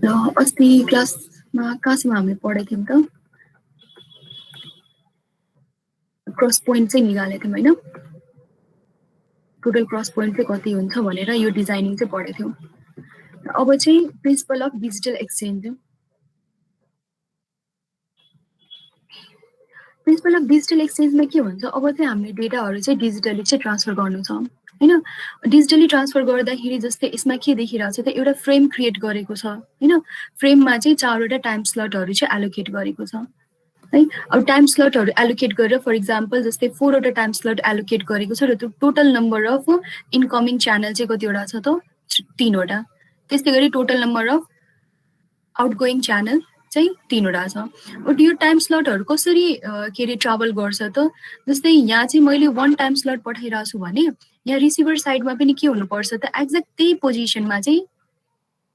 ल अस्ति क्लासमा कहाँसम्म हामीले पढेको थियौँ त क्रस पोइन्ट चाहिँ निकालेको थियौँ होइन टोटल क्रस पोइन्ट चाहिँ कति हुन्छ भनेर यो डिजाइनिङ चाहिँ पढेको थियौँ अब चाहिँ principle of digital exchange principle of digital एक्सचेन्जमा के हुन्छ अब चाहिँ हामीले डेटाहरू चाहिँ डिजिटली चाहिँ ट्रान्सफर गर्नु छ होइन डिजिटली ट्रान्सफर गर्दाखेरि जस्तै यसमा के देखिरहेको छ त एउटा फ्रेम क्रिएट गरेको छ होइन फ्रेममा चाहिँ 4वटा टाइम स्लटहरू चाहिँ एलोकेट गरेको छ है अब टाइम स्लटहरू एलोकेट गरेर फर इक्जाम्पल जस्तै 4वटा टाइम स्लट एलोकेट गरेको छ र त्यो total number of incoming channel चाहिँ कतिवटा छ त 3वटा त्यस्तै गरी total number of outgoing channel चाहिँ 3वटा छ बट यो टाइम स्लटहरू कसरी के अरे ट्राभल गर्छ त जस्तै यहाँ चाहिँ मैले 1 टाइम स्लट पठाइरहेको छु भने यहाँ रिसिभर साइडमा पनि के हुनुपर्छ त एक्ज्याक्ट त्यही पोजिसनमा चाहिँ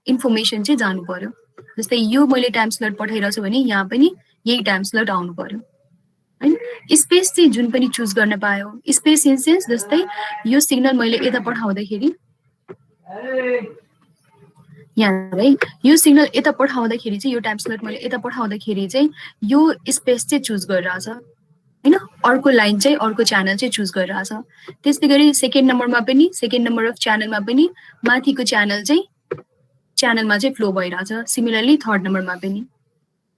इन्फर्मेसन चाहिँ जानु पर्यो जस्तै यो मैले टाइम स्लट पठाइरहेको छु भने यहाँ पनि यही टाइम स्लट आउनु पर्यो हैन स्पेस चाहिँ जुन पनि चुज गर्न पायो स्पेस इन सेन्स जस्तै यो सिग्नल मैले यता पठाउँदाखेरि यहाँ है यो सिग्नल यता पठाउँदाखेरि चाहिँ यो टाइम स्लट मैले यता पठाउँदाखेरि चाहिँ यो स्पेस चाहिँ चुज गरिरहेछ हैन अर्को लाइन चाहिँ अर्को च्यानल चाहिँ चुज गरिरहेछ त्यस्तै गरी सेकेन्ड नम्बरमा पनि सेकेन्ड नम्बर अफ च्यानलमा पनि माथिको च्यानल चाहिँ च्यानलमा चाहिँ फ्लो भइरहेछ सिमिलरली थर्ड नम्बरमा पनि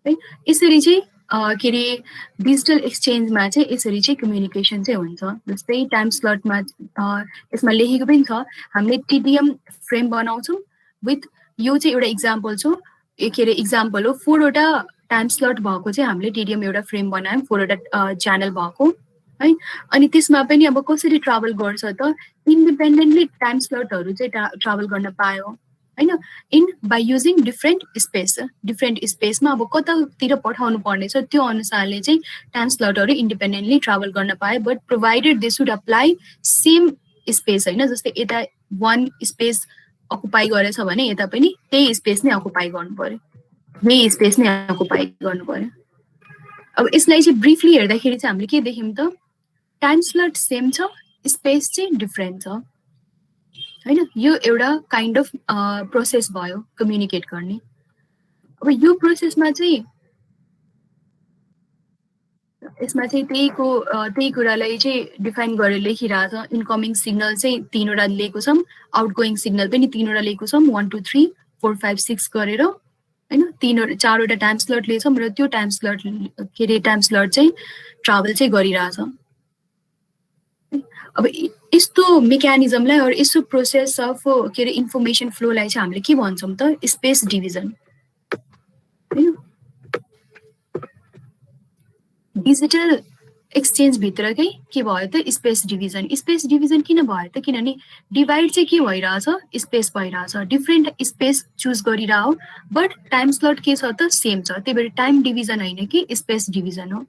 है यसरी चाहिँ के अरे डिजिटल एक्सचेन्जमा चाहिँ यसरी चाहिँ कम्युनिकेसन चाहिँ हुन्छ जस्तै टाइम स्लटमा यसमा लेखेको पनि छ हामीले टिडिएम फ्रेम बनाउँछौँ विथ यो चाहिँ एउटा इक्जाम्पल छ के अरे इक्जाम्पल हो 4वटा टाइम स्लट भएको चाहिँ हामीले टिडिएम एउटा फ्रेम बनायौँ 4वटा च्यानल भएको है अनि त्यसमा पनि अब कसरी ट्राभल गर्छ त इन्डिपेन्डेन्टली टाइम स्लटहरू चाहिँ ट्राभल गर्न पायो हैन इन बाई युजिङ डिफ्रेन्ट स्पेसमा अब कतातिर पठाउनु पर्ने छ त्यो अनुसारले चाहिँ टाइम स्लटहरू इन्डिपेन्डेन्टली ट्राभल गर्न पाए but provided they should apply same space हैन जस्तै यता 1 स्पेस अकुपाई गरेछ भने यता पनि त्यही स्पेस नै अकुपाई गर्नु पर्यो यही स्पेस नै अकुपाई गर्नु पर्यो अब यसलाई चाहिँ ब्रिफली हेर्दाखेरि चाहिँ हामीले के देख्यौं त टाइम स्लट सेम छ स्पेस चाहिँ डिफरेन्ट छ हैन यो एउटा काइन्ड अफ प्रोसेस भयो कम्युनिकेट गर्ने अब यो प्रोसेसमा चाहिँ यसमा चाहिँ त्यही कुरालाई चाहिँ डिफाइन गरेर लेखिरहेछ इन्कमिङ सिग्नल चाहिँ 3वटा लिएको छौँ आउटगोइङ सिग्नल पनि 3वटा लिएको छौँ 1 2 3 4 5 6 गरेर हैन 4वटा टाइम स्लट लिएछौँ र त्यो टाइम स्लट के अरे टाइम स्लट चाहिँ ट्राभल चाहिँ गरिरहेछ अब यस्तो मेकानिजमलाई अर यस्तो प्रोसेस अफ के अरे इन्फर्मेसन फ्लोलाई चाहिँ हामीले के भन्छौँ त स्पेस डिभिजन हैन डिजिटल एक्सचेन्ज भित्रकै के भयो त स्पेस डिभिजन किन भयो त किनभने डिभाइड चाहिँ के भइरहेछ स्पेस भइरहेछ डिफ्रेन्ट स्पेस चुज गरिरह बट टाइम स्लट के छ त सेम छ त्यही भएर टाइम डिभिजन हैन कि स्पेस डिभिजन हो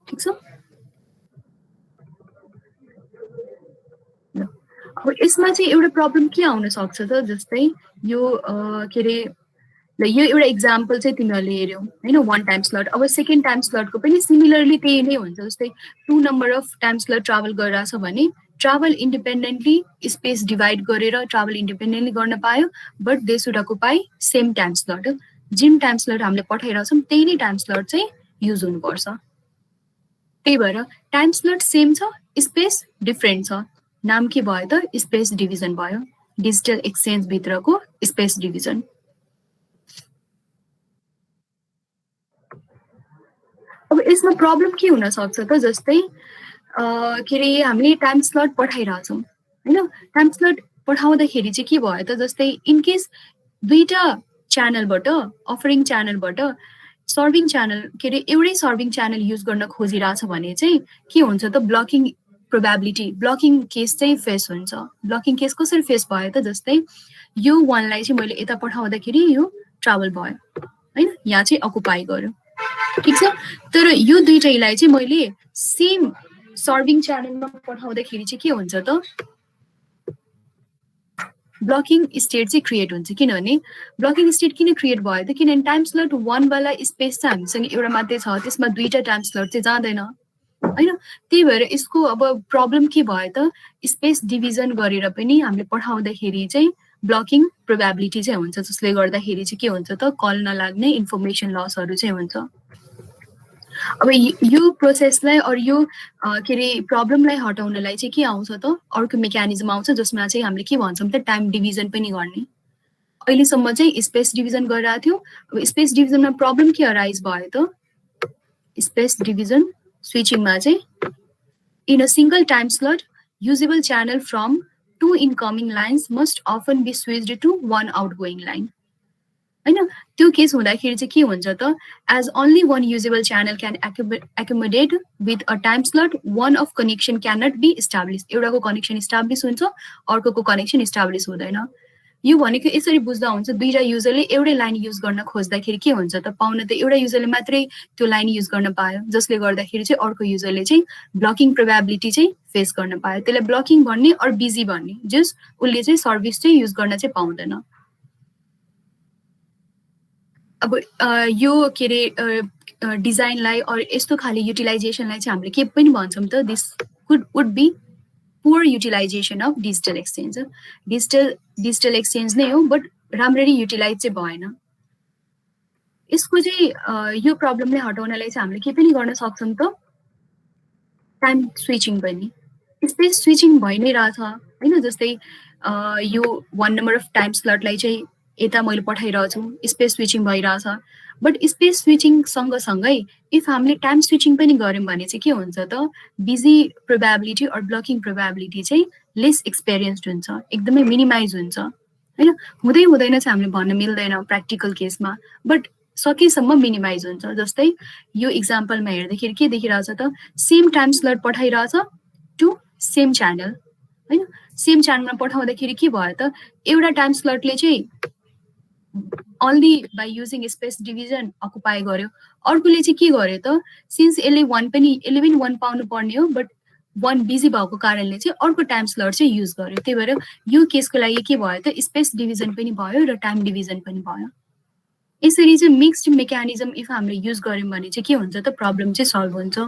ठीक छ अब यसमा चाहिँ एउटा प्रब्लम के आउन सक्छ त जस्तै यो के अरे ल यो एउटा इक्जाम्पल चाहिँ तिमीहरूले हेऱ्यौ हैन 1 टाइम स्लट अब सेकेन्ड टाइम स्लटको पनि सिमिलरली त्यही नै हुन्छ जस्तै 2 number of time slot travel गरिरहेछ भने ट्राभल इन्डिपेन्डेन्टली स्पेस डिभाइड गरेर ट्राभल इन्डिपेन्डेन्टली गर्न पायो but they should occupy same time slot जुन टाइम स्लट हामीले पठाइरहेछौँ त्यही नै टाइम स्लट चाहिँ युज हुनुपर्छ त्यही भएर टाइम स्लट सेम छ स्पेस डिफरेन्ट छ नाम के भयो त स्पेस डिभिजन भयो डिजिटल एक्सचेन्ज भित्रको स्पेस डिभिजन अब यसमा प्रब्लम के हुन सक्छ त जस्तै के अरे हामीले टाइम स्लट पठाइरहेछौँ हैन टाइम स्लट पठाउँदाखेरि चाहिँ के भयो त जस्तै इन केस दुईटा च्यानलबाट अफरिङ च्यानलबाट सर्भिङ च्यानल के अरे एउटै सर्भिङ च्यानल युज गर्न खोजिरहेछ भने चाहिँ के हुन्छ त ब्लकिङ प्रोबेबिलिटी ब्लकिङ केस चाहिँ फेस हुन्छ ब्लकिङ केस कसरी फेस भयो त जस्तै यो 1 लाई चाहिँ मैले यता पठाउँदाखेरि यो ट्राभल भयो हैन यहाँ चाहिँ अकुपाई गर्यो ठीक छ तर यो दुईटैलाई चाहिँ मैले सेम सर्भिङ च्यानलमा पठाउँदाखेरि चाहिँ के हुन्छ त ब्लकिङ स्टेट चाहिँ क्रिएट हुन्छ किनभने ब्लकिङ स्टेट किन क्रिएट भयो त किनभने टाइम स्लट 1 वाला स्पेस चाहिँ हामीसँग एउटा मात्रै छ त्यसमा दुईटा टाइम स्लट चाहिँ जाँदैन हैन। त्यही भएर यसको अब प्रब्लम के भयो त स्पेस डिभिजन गरेर पनि हामीले पठाउँदाखेरि चाहिँ ब्लकिङ प्रोबेबिलिटी चाहिँ हुन्छ, जसले गर्दाखेरि चाहिँ के हुन्छ त कल नलाग्ने इन्फर्मेसन लसहरू चाहिँ हुन्छ। अब यो प्रोसेसलाई अर यो के अरे प्रब्लमलाई हटाउनलाई चाहिँ के आउँछ त अर्को मेकानिजम आउँछ जसमा चाहिँ हामीले के भन्छौँ त टाइम डिभिजन पनि गर्ने। अहिलेसम्म चाहिँ स्पेस डिभिजन गरिरहेको थियो। अब स्पेस डिभिजनमा प्रब्लम के अराइज भयो त स्पेस डिभिजन स्विचिङमा चाहिँ in a single time slot usable channel from 2 incoming lines must often be switched to 1 outgoing line हैन। त्यो केस हुँदाखेरि चाहिँ के हुन्छ त as only 1 usable channel can accommodate with a time slot one of connection can not be establish. एउटाको connection establish हुन्छ, अर्कोको कनेक्सन इस्टाब्लिस हुँदैन। यो भनेको यसरी बुझ्दा हुन्छ दुईटा युजरले एउटै लाइन युज गर्न खोज्दाखेरि के हुन्छ त पाउन त एउटा युजरले मात्रै त्यो लाइन युज गर्न पायो, जसले गर्दाखेरि चाहिँ अर्को युजरले चाहिँ ब्लकिङ प्रोबेबिलिटी चाहिँ फेस गर्न पायो। त्यसलाई ब्लकिङ भन्ने अर बिजी भन्ने, जस उसले चाहिँ सर्भिस चाहिँ युज गर्न चाहिँ पाउँदैन। अब यो के अरे डिजाइनलाई अर यस्तो खाले युटिलाइजेसनलाई चाहिँ हामीले के पनि भन्छौँ त this would be poor utilisation of digital exchange. Digital exchange नै हो बट राम्ररी युटिलाइज चाहिँ भएन। यसको चाहिँ यो प्रब्लमलाई हटाउनलाई चाहिँ हामीले के पनि गर्न सक्छौँ त टाइम स्विचिङ पनि। स्पेस स्विचिङ भइ नै रहेछ हैन। जस्तै यो 1 नम्बर अफ टाइम स्लटलाई चाहिँ यता मैले पठाइरहेको छु, स्पेस स्विचिङ भइरहेछ। बट स्पेस स्विचिङ सँगसँगै इफ हामीले टाइम स्विचिङ पनि गऱ्यौँ भने चाहिँ के हुन्छ त busy probability or blocking probability चाहिँ लेस एक्सपिरियन्स्ड हुन्छ, एकदमै मिनिमाइज हुन्छ हैन। हुँदै हुँदैन चाहिँ हामीले भन्न मिल्दैन प्र्याक्टिकल केसमा, बट सकेसम्म मिनिमाइज हुन्छ। जस्तै यो इक्जाम्पलमा हेर्दाखेरि के देखिरहेछ त सेम टाइम स्लट पठाइरहेछ टु सेम च्यानल हैन। सेम च्यानलमा पठाउँदाखेरि के भयो त एउटा टाइम स्लटले चाहिँ only by using space division occupy गर्यो, अर्कोले चाहिँ के गर्यो त सिन्स यसले 1 पनि 1 पाउनु पर्ने हो बट 1 बिजी भएको कारणले चाहिँ अर्को टाइम स्लट चाहिँ युज गर्यो। त्यही भएर यो केसको लागि के भयो त स्पेस डिभिजन पनि भयो र टाइम डिभिजन पनि भयो। यसरी चाहिँ मिक्स्ड मेकानिजम इफ हामीले युज गर्यौँ भने चाहिँ के हुन्छ त प्रब्लम चाहिँ सल्भ हुन्छ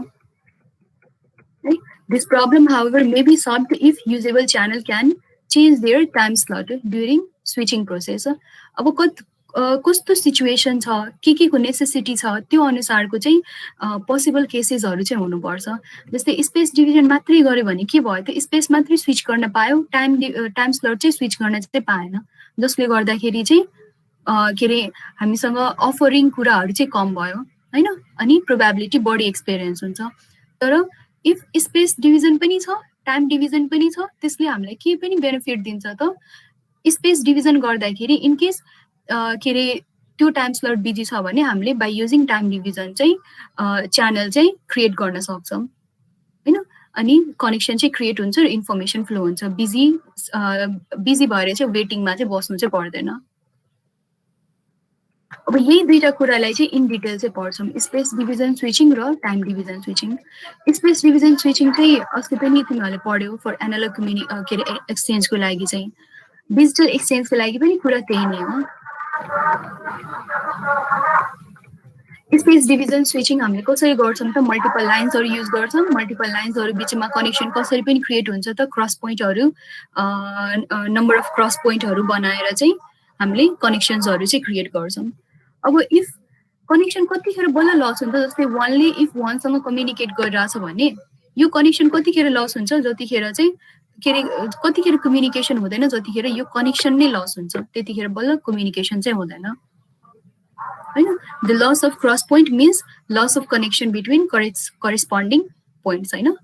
है। This problem however may be solved if usable channel can change their time slot during switching process. अब कस्तो सिचुएसन छ के को नेसेसिटी छ त्यो अनुसारको चाहिँ पोसिबल केसेसहरू चाहिँ हुनुपर्छ। जस्तै स्पेस डिभिजन मात्रै गर्यो भने के भयो त स्पेस मात्रै स्विच गर्न पायो, टाइम स्लट चाहिँ स्विच गर्न चाहिँ पाएन, जसले गर्दाखेरि चाहिँ के अरे हामीसँग अफरिङ कुराहरू चाहिँ कम भयो हैन। अनि प्रोबेबिलिटी बढी एक्सपिरियन्स हुन्छ। तर इफ स्पेस डिभिजन पनि छ टाइम डिभिजन पनि छ त्यसले हामीलाई के पनि बेनिफिट दिन्छ त स्पेस डिभिजन गर्दाखेरि इन केस के अरे त्यो टाइम स्लट बिजी छ भने हामीले बाई युजिङ टाइम डिभिजन चाहिँ च्यानल चाहिँ क्रिएट गर्न सक्छौँ हैन। अनि कनेक्सन चाहिँ क्रिएट हुन्छ र इन्फर्मेसन फ्लो हुन्छ। बिजी भएर चाहिँ वेटिङमा चाहिँ बस्नु चाहिँ पर्दैन। अब यही दुईटा कुरालाई चाहिँ इन डिटेल चाहिँ पढ्छौँ, स्पेस डिभिजन स्विचिङ र time division switching. Space division switching चाहिँ अस्ति पनि तिमीहरूले पढ्यौ फर एनालग के अरे एक्सचेन्जको लागि चाहिँ। डिजिटल एक्सचेन्जको लागि पनि कुरा त्यही नै हो। स्पेस डिभिजन स्विचिङ हामीले कसरी गर्छौँ त मल्टिपल लाइन्सहरू युज गर्छौँ। मल्टिपल लाइन्सहरू बिचमा कनेक्सन कसरी पनि क्रिएट हुन्छ त क्रस पोइन्टहरू नम्बर अफ क्रस पोइन्टहरू बनाएर चाहिँ हामीले कनेक्सन्सहरू चाहिँ क्रिएट गर्छौँ। अब इफ कनेक्सन कतिखेर बल्ल लस हुन्छ जस्तै वानले इफ वानसँग कम्युनिकेट गरिरहेछ भने यो कनेक्सन कतिखेर लस हुन्छ जतिखेर चाहिँ के अरे कतिखेर कम्युनिकेसन हुँदैन जतिखेर यो कनेक्सन नै लस हुन्छ त्यतिखेर बल्ल कम्युनिकेसन चाहिँ हुँदैन हैन। The loss of cross point means loss of connection between corresponding points हैन।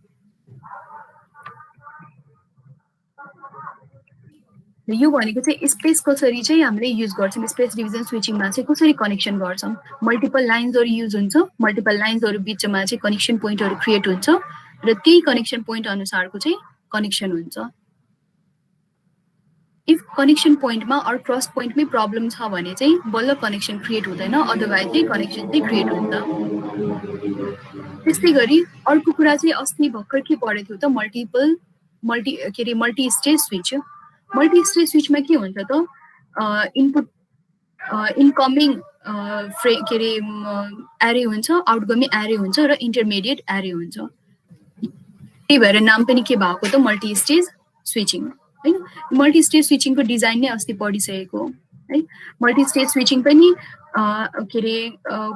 यो भनेको चाहिँ स्पेस कसरी चाहिँ हामीले युज गर्छौँ, स्पेस डिभिजन स्विचिङमा चाहिँ कसरी कनेक्सन गर्छौँ। मल्टिपल लाइन्सहरू युज हुन्छ, मल्टिपल लाइन्सहरू बिचमा चाहिँ कनेक्सन पोइन्टहरू क्रिएट हुन्छ र त्यही कनेक्सन पोइन्ट अनुसारको चाहिँ कनेक्सन हुन्छ। इफ कनेक्सन पोइन्टमा अर क्रस पोइन्टमै प्रब्लम छ भने चाहिँ बल्ल कनेक्सन क्रिएट हुँदैन, अदरवाइज चाहिँ कनेक्सन चाहिँ क्रिएट हुन्छ। त्यस्तै गरी अर्को कुरा चाहिँ अस्ति भर्खर के पढेको थियो त multi stage switch. Multi stage स्विचमा के हुन्छ त इनपुट इनकमिङ के अरे एरे हुन्छ, आउटगोइङ एरे हुन्छ र इन्टरमिडिएट एरे हुन्छ। त्यही भएर नाम पनि के भएको त मल्टी स्टेज स्विचिङ हैन। मल्टी स्टेज स्विचिङको डिजाइन नै अस्ति पढिसकेको है। मल्टी स्टेज स्विचिङ पनि के अरे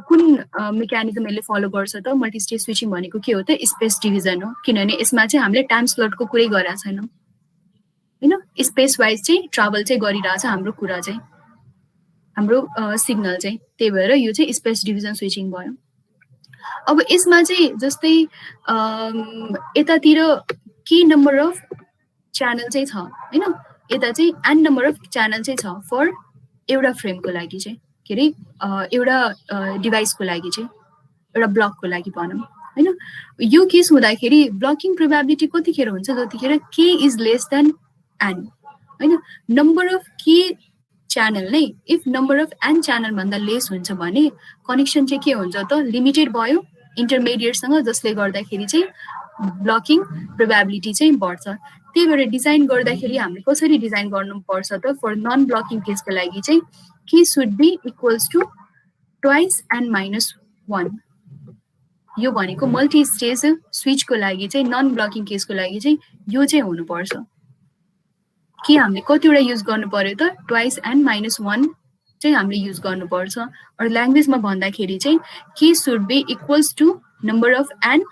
कुन मेकानिजम यसले फलो गर्छ त? मल्टी स्टेज स्विचिङ भनेको के हो त? स्पेस डिभिजन हो, किनभने यसमा चाहिँ हामीले टाइम स्लटको कुरै गरेका छैनौँ हैन। स्पेस वाइज चाहिँ ट्राभल चाहिँ गरिरहेछ हाम्रो कुरा चाहिँ, हाम्रो सिग्नल चाहिँ। त्यही भएर यो चाहिँ स्पेस डिभिजन स्विचिङ भयो। अब यसमा चाहिँ जस्तै यतातिर के नम्बर अफ च्यानल चाहिँ छ हैन, यता चाहिँ एन नम्बर अफ च्यानल चाहिँ छ फर एउटा फ्रेमको लागि चाहिँ, के अरे एउटा डिभाइसको लागि चाहिँ, एउटा ब्लकको लागि भनौँ हैन। यो केस हुँदाखेरि ब्लकिङ प्रोबेबिलिटी कतिखेर हुन्छ? जतिखेर K is less than N हैन। नम्बर अफ के च्यानल नै if number of N channel भन्दा लेस हुन्छ भने कनेक्सन चाहिँ के हुन्छ त? लिमिटेड भयो इन्टरमिडिएटसँग, जसले गर्दाखेरि चाहिँ ब्लकिङ प्रोबेबिलिटी चाहिँ बढ्छ। त्यही भएर डिजाइन गर्दाखेरि हामीले कसरी डिजाइन गर्नुपर्छ त? फर नन ब्लकिङ केसको लागि चाहिँ K should be equals to twice N minus one. यो भनेको मल्टी स्टेज स्विचको लागि चाहिँ, नन ब्लकिङ केसको लागि चाहिँ यो चाहिँ हुनुपर्छ। के हामीले कतिवटा युज गर्नु पर्यो त? ट्वाइस एन माइनस वान चाहिँ हामीले युज गर्नुपर्छ। अरू ल्याङ्ग्वेजमा भन्दाखेरि चाहिँ K should be equals to number of N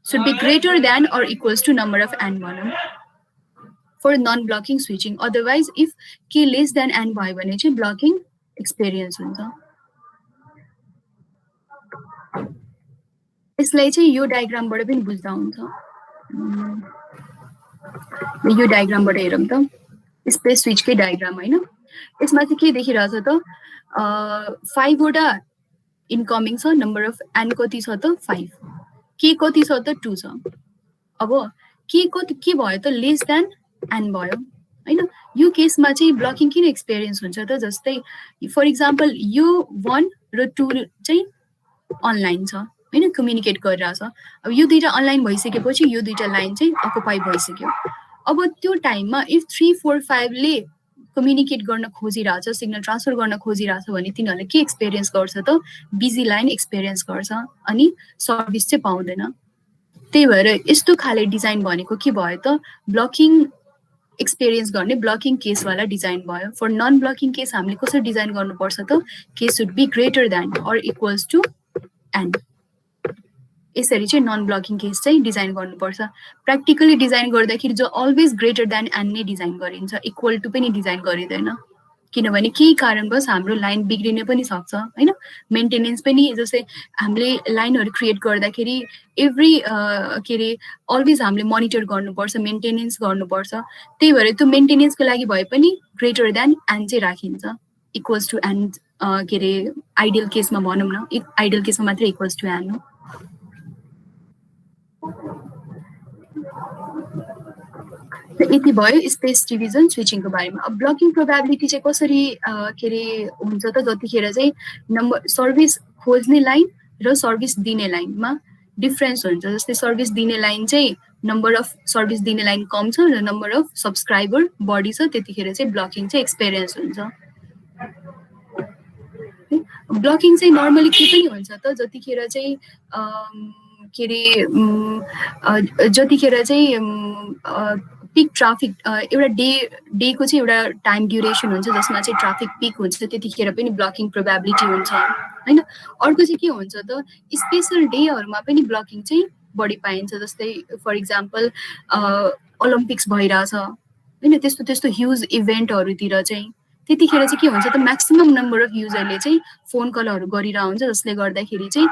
should be greater than or equals to number of n भनौँ for non-blocking switching. Otherwise, if k less than n भयो भने चाहिँ blocking experience हुन्छ। यसलाई चाहिँ यो डायग्रामबाट पनि बुझ्दा हुन्छ। यो डायग्रामबाट हेरौँ त, स्पेस स्विचकै डायग्राम हैन। यसमा चाहिँ के देखिरहेछ त? 5 वटा इनकमिङ छ, नम्बर अफ एन कति छ त? 5। के कति छ त? 2 छ। अब के भयो त? लेस देन एन भयो हैन। यो केसमा चाहिँ ब्लकिङ किन एक्सपिरियन्स हुन्छ त? जस्तै फर इक्जाम्पल यो 1 र 2 चाहिँ अनलाइन छ हैन, कम्युनिकेट गरिरहेछ। अब यो दुईटा अनलाइन भइसकेपछि यो दुईटा लाइन चाहिँ अकुपाई भइसक्यो। अब त्यो टाइममा इफ 3, 4, 5 ले कम्युनिकेट गर्न खोजिरहेछ, सिग्नल ट्रान्सफर गर्न खोजिरहेछ भने तिनीहरूले के एक्सपिरियन्स गर्छ त? बिजी लाइन एक्सपिरियन्स गर्छ अनि सर्भिस चाहिँ पाउँदैन। त्यही भएर यस्तो खाले डिजाइन भनेको के भयो त? ब्लकिङ एक्सपिरियन्स गर्ने ब्लकिङ केसवाला डिजाइन भयो। फर नन ब्लकिङ केस हामीले कसरी डिजाइन गर्नुपर्छ त? के सुड बी ग्रेटर देन और इक्वल्स टु एन। यसरी चाहिँ नन ब्लकिङ केस चाहिँ डिजाइन गर्नुपर्छ। प्र्याक्टिकली डिजाइन गर्दाखेरि जो अलवेज ग्रेटर देन एन नै डिजाइन गरिन्छ, इक्वल टु पनि डिजाइन गरिँदैन। किनभने केही कारणवश हाम्रो लाइन बिग्रिने पनि सक्छ हैन। मेन्टेनेन्स पनि, जस्तै हामीले लाइनहरू क्रिएट गर्दाखेरि एभ्री के अरे अलवेज हामीले मोनिटर गर्नुपर्छ, मेन्टेनेन्स गर्नुपर्छ। त्यही भएर त्यो मेन्टेनेन्सको लागि भए पनि ग्रेटर देन एन चाहिँ राखिन्छ, इक्वल्स टु एन। के अरे आइडियल केसमा भनौँ न, आइडियल केसमा मात्रै इक्वल्स टु एन हो। यति भयो स्पेस डिभिजन स्विचिङको बारेमा। अब ब्लकिङ प्रोबेबिलिटी चाहिँ कसरी के अरे हुन्छ त? जतिखेर चाहिँ नम्बर सर्भिस खोज्ने लाइन र सर्भिस दिने लाइनमा डिफ्रेन्स हुन्छ। जस्तै सर्भिस दिने लाइन चाहिँ नम्बर अफ सर्भिस दिने लाइन कम छ र नम्बर अफ सब्सक्राइबर बढी छ, त्यतिखेर चाहिँ ब्लकिङ चाहिँ एक्सपिरियन्स हुन्छ। ब्लकिङ चाहिँ नर्मली के पनि हुन्छ त? जतिखेर चाहिँ के अरे जतिखेर चाहिँ पिक ट्राफिक, एउटा डेको चाहिँ एउटा टाइम ड्युरेसन हुन्छ जसमा चाहिँ ट्राफिक पिक हुन्छ, त्यतिखेर पनि ब्लकिङ प्रोबेबिलिटी हुन्छ हैन। अर्को चाहिँ के हुन्छ त? स्पेशल डेहरूमा पनि ब्लकिङ चाहिँ बढी पाइन्छ। जस्तै फर इक्जाम्पल ओलम्पिक्स भइरहेछ हैन, त्यस्तो ह्युज इभेन्टहरूतिर चाहिँ त्यतिखेर चाहिँ के हुन्छ त? म्याक्सिमम नम्बर अफ युजरले चाहिँ फोन कलहरू गरिरहेको हुन्छ, जसले गर्दाखेरि चाहिँ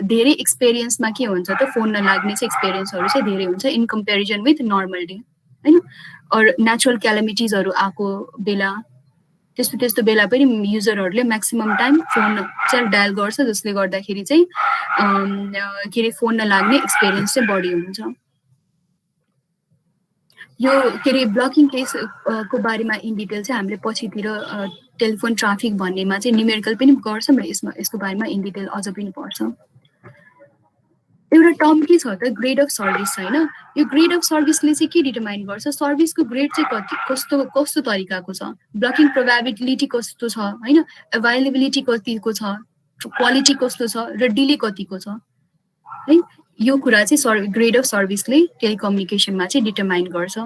धेरै एक्सपिरियन्समा के हुन्छ त? फोन नलाग्ने चाहिँ एक्सपिरियन्सहरू चाहिँ धेरै हुन्छ in comparison with normal day हैन। अरू नेचुरल क्यालामिटिजहरू आएको बेला, त्यस्तो बेला पनि युजरहरूले म्याक्सिमम टाइम फोन चाहिँ डायल गर्छ, जसले गर्दाखेरि चाहिँ के अरे फोन नलाग्ने एक्सपिरियन्स चाहिँ बढी हुन्छ। यो के अरे ब्लकिङ केसको बारेमा इन डिटेल चाहिँ हामीले पछितिर टेलिफोन ट्राफिक भन्नेमा चाहिँ न्युमेरिकल पनि गर्छौँ र यसको बारेमा इन डिटेल अझ पनि पढ्छ। एउटा टर्म के छ त? ग्रेड अफ सर्भिस होइन। यो ग्रेड अफ सर्भिसले चाहिँ के डिटरमाइन गर्छ? सर्भिसको ग्रेड चाहिँ कस्तो तरिकाको छ, ब्लकिङ प्रोबेबिलिटी कस्तो छ होइन, अभाइलेबिलिटी कतिको छ, क्वालिटी कस्तो छ र डिले कतिको छ है। यो कुरा चाहिँ ग्रेड अफ सर्भिसले टेलिकम्युनिकेसनमा चाहिँ डिटरमाइन गर्छ।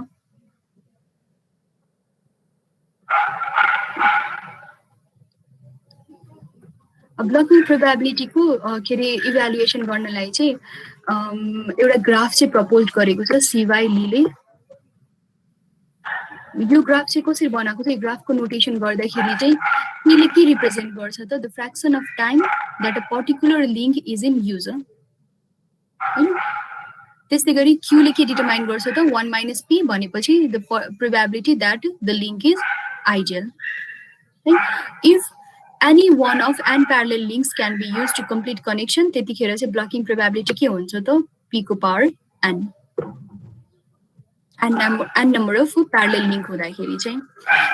ब्लकिङ प्रोबेबिलिटीको के अरे इभ्यालुएसन गर्नलाई चाहिँ एउटा ग्राफ चाहिँ प्रपोज गरेको छ सिवाई लीले। यो ग्राफ चाहिँ कसरी बनाएको छ, ग्राफको नोटेसन गर्दाखेरि चाहिँ यसले के रिप्रेजेन्ट गर्छ त, the fraction of time that a particular link is in use हैन। त्यसै गरी क्यूले के डिटरमाइन गर्छ त, 1 माइनस पी भनेपछि the probability that the link is ideal. If any one of unparalleled links can be used to complete connection, त्यतिखेर चाहिँ blocking probability के हुन्छ त, p को power n number of parallel link हुँदाखेरि चाहिँ।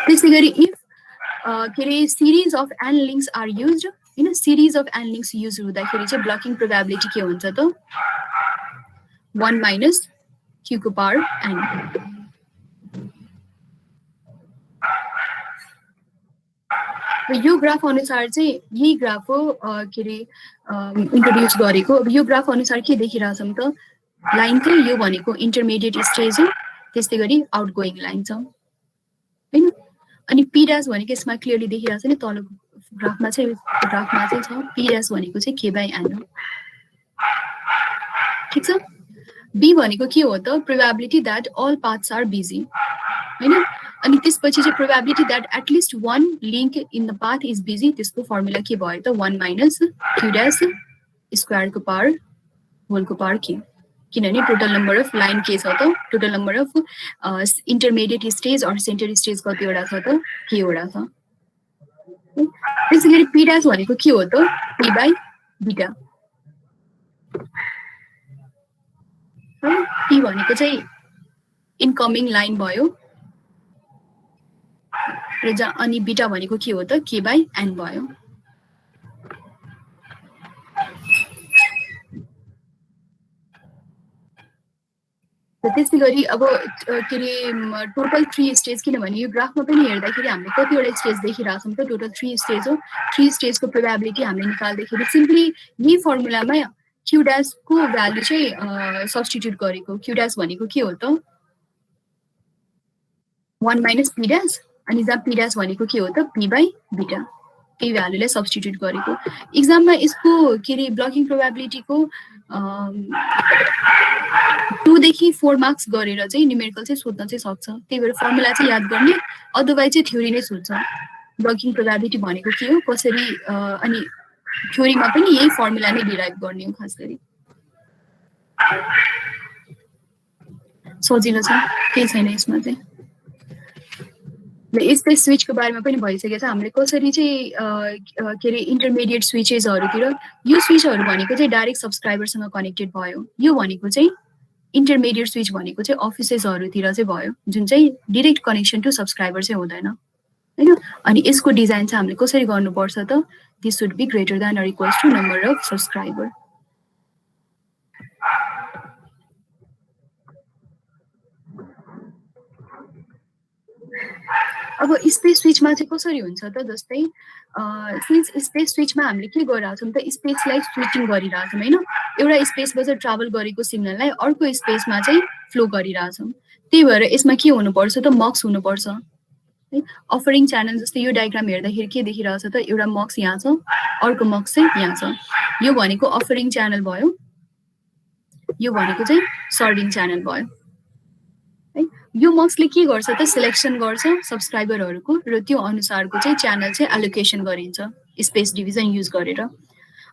त्यसै गरी if के अरे series of n links are used, हैन, series of n links use हुँदाखेरि चाहिँ blocking probability के हुन्छ त, 1 minus q को power n। यो ग्राफ अनुसार चाहिँ यही ग्राफ हो के अरे इन्ट्रोड्युस गरेको। अब यो ग्राफ अनुसार के देखिरहेछौँ त, लाइन चाहिँ यो भनेको इन्टरमिडिएट स्टेज हो, त्यस्तै गरी आउटगोइङ लाइन छ हैन। अनि पी डैश भनेको यसमा क्लियरली देखिरहेछ नि, तलको ग्राफमा चाहिँ छ पी डैश भनेको चाहिँ k बाइ n हो, ठीक छ। बी भनेको के हो त, probability that all paths are busy हैन। अनि त्यसपछि चाहिँ probability that at least one link in the path is busy, त्यसको फर्मुला के भयो त, 1 माइनस q डैश स्क्वायर को पावर होल को पावर k, किनभने टोटल नम्बर अफ लाइन के छ त, total number of intermediate stage or centre stage कतिवटा छ त, k वटा छ। त्यसैगरी p डैश भनेको के हो त, p बाइ बीटा। p भनेको चाहिँ इनकमिङ लाइन भयो र अनि बीटा भनेको के हो त, k बाइ n भयो। त्यसै गरी अब के अरे टोटल 3 स्टेज, किनभने यो ग्राफमा पनि हेर्दाखेरि हामीले कतिवटा स्टेज देखिरहेछौँ त, टोटल 3 स्टेज हो। 3 स्टेजको प्रोबेबिलिटी हामीले निकाल्दाखेरि सिम्पली यही फर्मुलामा q डैश को भ्यालु चाहिँ सब्स्टिट्युट गरेको। q डैश भनेको के हो त, 1 माइनस p डैश, अनि जहाँ p डैश भनेको के हो त, p बाइ बीटा, त्यही भ्यालुलाई सब्स्टिट्युट गरेको। एक्जाममा यसको के अरे ब्लकिङ प्रोबेबिलिटीको 2 देखि 4 मार्क्स गरेर चाहिँ न्युमेरिकल चाहिँ सोध्न चाहिँ सक्छ, त्यही भएर फर्मुला चाहिँ याद गर्ने, अदरवाइज चाहिँ थ्योरी नै सोध्छ ब्लकिङ प्रोबेबिलिटी भनेको के हो कसरी। अनि थ्योरीमा पनि यही फर्मुला नै डिराइभ गर्ने हो खास गरी। सजिलो छ, केही छैन यसमा चाहिँ। स्पेस स्विचको बारेमा पनि भइसकेको छ, हामीले कसरी चाहिँ के अरे इन्टरमिडिएट स्विचेसहरूतिर, यो स्विचहरू भनेको चाहिँ डाइरेक्ट सब्सक्राइबरसँग कनेक्टेड भयो। यो भनेको चाहिँ इन्टरमिडिएट स्विच भनेको चाहिँ अफिसेसहरूतिर चाहिँ भयो, जुन चाहिँ डिरेक्ट कनेक्सन टु सब्सक्राइबर चाहिँ हुँदैन हैन। अनि यसको डिजाइन चाहिँ हामीले कसरी गर्नुपर्छ त, this should be greater than or equals to number of subscriber. अब स्पेस स्विचमा चाहिँ कसरी हुन्छ त, जस्तै सिन्स स्पेस स्विचमा हामीले के गरिरहेछौँ त, स्पेसलाई स्विचिङ गरिरहेछौँ हैन। एउटा स्पेसबाट ट्राभल गरेको सिग्नललाई अर्को स्पेसमा चाहिँ फ्लो गरिरहेछौँ, त्यही भएर यसमा के हुनुपर्छ त, मक्स हुनुपर्छ है। अफरिङ च्यानल जस्तै यो डायग्राम हेर्दाखेरि के देखिरहेछ त, एउटा मक्स यहाँ छ, अर्को मक्स चाहिँ यहाँ छ। यो भनेको अफरिङ च्यानल भयो, यो भनेको चाहिँ सर्भिङ च्यानल भयो है। यो मक्सले के गर्छ त, सिलेक्सन गर्छ सब्सक्राइबरहरूको, र त्यो अनुसारको चाहिँ च्यानल चाहिँ एलोकेसन गरिन्छ स्पेस डिभिजन युज गरेर।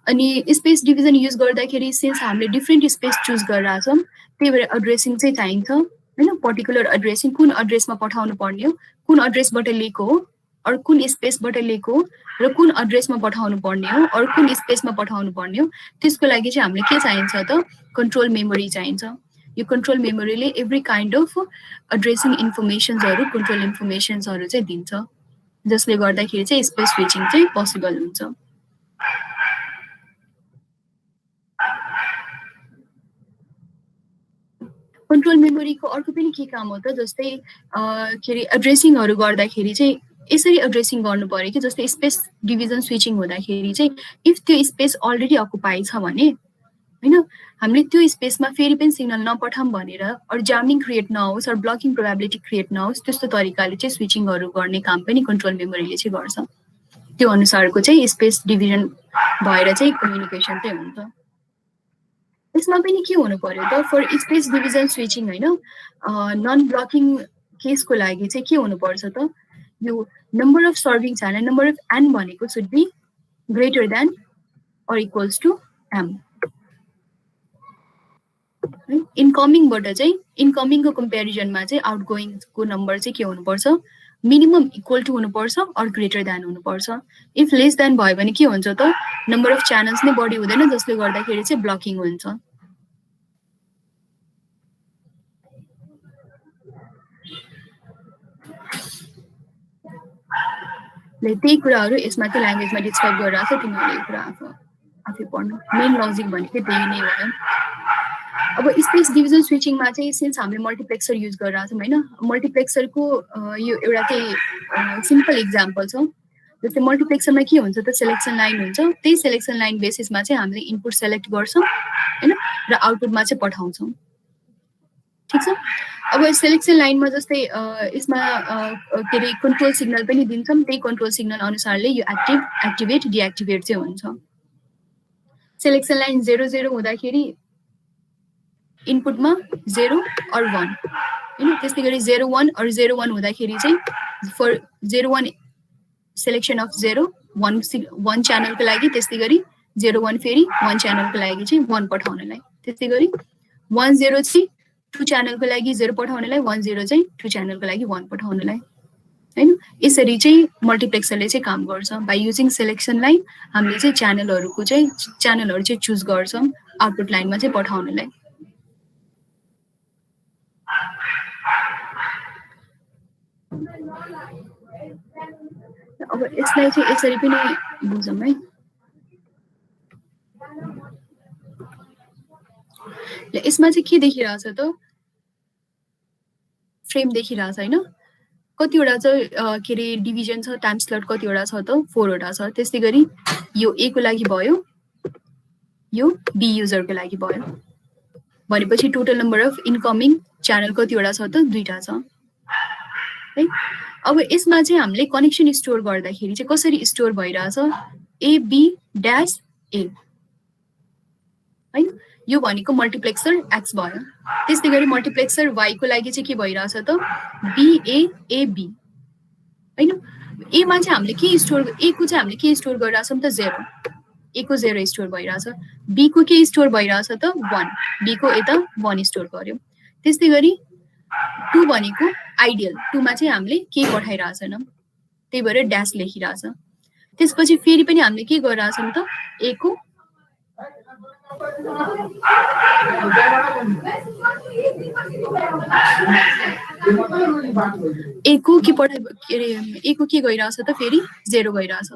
अनि स्पेस डिभिजन युज गर्दाखेरि सिन्स हामीले डिफ्रेन्ट स्पेस चुज गरिरहेछौँ, त्यही भएर एड्रेसिङ चाहिँ चाहिन्छ हैन। पर्टिकुलर एड्रेसिङ कुन एड्रेसमा पठाउनु पर्ने हो, कुन एड्रेसबाट लिएको हो, अरू कुन स्पेसबाट लिएको हो, र कुन एड्रेसमा पठाउनु पर्ने हो, अरू कुन स्पेसमा पठाउनु पर्ने हो, त्यसको लागि चाहिँ हामीले के चाहिन्छ त, कन्ट्रोल मेमोरी चाहिन्छ। यो कन्ट्रोल मेमोरीले एभ्री काइन्ड अफ एड्रेसिङ इन्फर्मेसन्सहरू, कन्ट्रोल इन्फर्मेसन्सहरू चाहिँ दिन्छ, जसले गर्दाखेरि चाहिँ स्पेस स्विचिङ चाहिँ पोसिबल हुन्छ। कन्ट्रोल मेमोरीको अर्को पनि के काम हो त, जस्तै के अरे एड्रेसिङहरू गर्दाखेरि चाहिँ यसरी एड्रेसिङ गर्नु पर्यो कि, जस्तै स्पेस डिभिजन स्विचिङ हुँदाखेरि चाहिँ इफ त्यो स्पेस अलरेडी अकुपाई छ भने हैन हामीले त्यो स्पेसमा फेरि पनि सिग्नल नपठाऊँ भनेर अर जामिङ क्रिएट नहोस् अर ब्लकिङ प्रोबेबिलिटी क्रिएट नहोस् त्यस्तो तरिकाले चाहिँ स्विचिङहरू गर्ने काम पनि कन्ट्रोल मेमोरीले चाहिँ गर्छ त्यो अनुसारको चाहिँ स्पेस डिभिजन भएर चाहिँ कम्युनिकेसन चाहिँ हुन्छ यसमा पनि के हुनु पर्यो त फर स्पेस डिभिजन स्विचिङ हैन नन ब्लकिङ केसको लागि चाहिँ के हुनुपर्छ त यो number of serving channel number of N भनेको should be greater than or equals to m इनकमिङबाट चाहिँ इनकमिङको कम्पेरिजनमा चाहिँ आउटगोइङको नम्बर चाहिँ के हुनुपर्छ मिनिमम इक्वल टु हुनुपर्छ अर ग्रेटर देन हुनुपर्छ इफ लेस देन भयो भने के हुन्छ त नम्बर अफ च्यानल्स नै बढी हुँदैन जसले गर्दाखेरि चाहिँ ब्लकिङ हुन्छ त्यही कुराहरू यसमा चाहिँ ल्याङ्ग्वेजमा डिस्क्राइब गरिरहेको छ तिमीहरूले यो कुरा आफै पढ्नु मेन लजिक भनेको त्यही नै हो अब स्पेस डिभिजन स्विचिङमा चाहिँ सिन्स हामीले मल्टिप्लेक्सर युज गरिरहेको छौँ होइन मल्टिप्लेक्सरको यो एउटा चाहिँ सिम्पल इक्जाम्पल छ जस्तै मल्टिप्लेक्सरमा के हुन्छ त सेलेक्सन लाइन हुन्छ त्यही सेलेक्सन लाइन बेसिसमा चाहिँ हामीले इनपुट सेलेक्ट गर्छौँ होइन र आउटपुटमा चाहिँ पठाउँछौँ ठिक छ अब सेलेक्सन लाइनमा जस्तै यसमा के अरे कन्ट्रोल सिग्नल पनि दिन्छौँ त्यही कन्ट्रोल सिग्नल अनुसारले यो एक्टिभेट डिएक्टिभेट चाहिँ हुन्छ सेलेक्सन लाइन 0 हुँदाखेरि इनपुटमा 0 और 1 हैन त्यस्तै गरी 0 1 और 0 1 हुँदाखेरि चाहिँ फर 0 1 सेलेक्सन अफ 0 1 च्यानलको लागि त्यस्तै गरी 0 1 फेरि 1 च्यानलको लागि चाहिँ 1 पठाउनलाई त्यस्तै गरी 1 0 चाहिँ 2 च्यानलको लागि 0 पठाउनलाई 1 0 चाहिँ 2 च्यानलको लागि 1 पठाउनलाई हैन यसरी चाहिँ मल्टिप्लेक्सरले चाहिँ काम गर्छ बाइ युजिङ सेलेक्सन लाइन हामीले चाहिँ च्यानलहरुको चाहिँ च्यानलहरु चाहिँ चुज गर्छौं आउटपुट लाइनमा चाहिँ पठाउनलाई अब यसलाई चाहिँ यसरी पनि बुझौँ है ल यसमा चाहिँ के देखिरहेछ त फ्रेम देखिरहेछ हैन कतिवटा चाहिँ के रे डिभिजन छ टाइम स्लट कतिवटा छ त 4 वटा छ त्यस्तै गरी यो ए को लागि भयो यो बी युजर को लागि भयो भनेपछि total number of incoming channel कतिवटा छ त 2 टा छ है अब यसमा चाहिँ हामीले कनेक्सन स्टोर गर्दाखेरि चाहिँ कसरी स्टोर भइराछ ए बी ड्याश ए हैन यो भनेको मल्टिप्लेक्सर एक्स भयो त्यस्तै गरी मल्टिप्लेक्सर वाई को लागि चाहिँ के भइराछ त बी ए ए बी हैन ए मा चाहिँ हामीले के स्टोर ए को चाहिँ हामीले के स्टोर गरिराछौं त 0 ए को 0 स्टोर भइराछ बी को के स्टोर भइराछ त 1 बी को यता 1 स्टोर गर्यो त्यस्तै गरी 2 भनेको आइडियल 2 मा चाहिँ हामीले के पठाइराछन त्यही भएर ड्याश लेखिराछ त्यसपछि फेरि पनि हामीले के गरिराछौं त ए को एको के पढाइ के रे एको के गइराछ त फेरि 0 गइराछ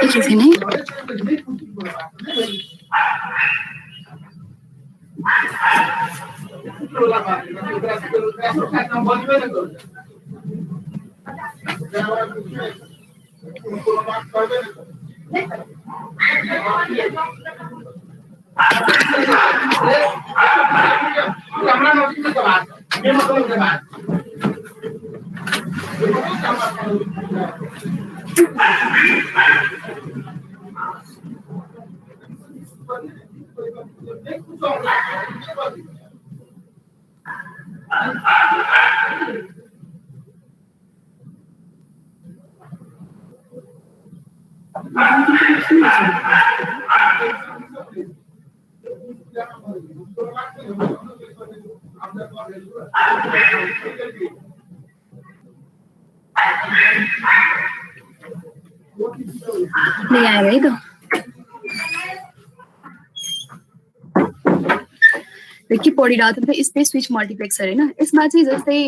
एकैछिन है नहीं आया भाई तो के पढिरहेको थियो स्पेस स्विच मल्टिप्लेक्सर होइन यसमा चाहिँ जस्तै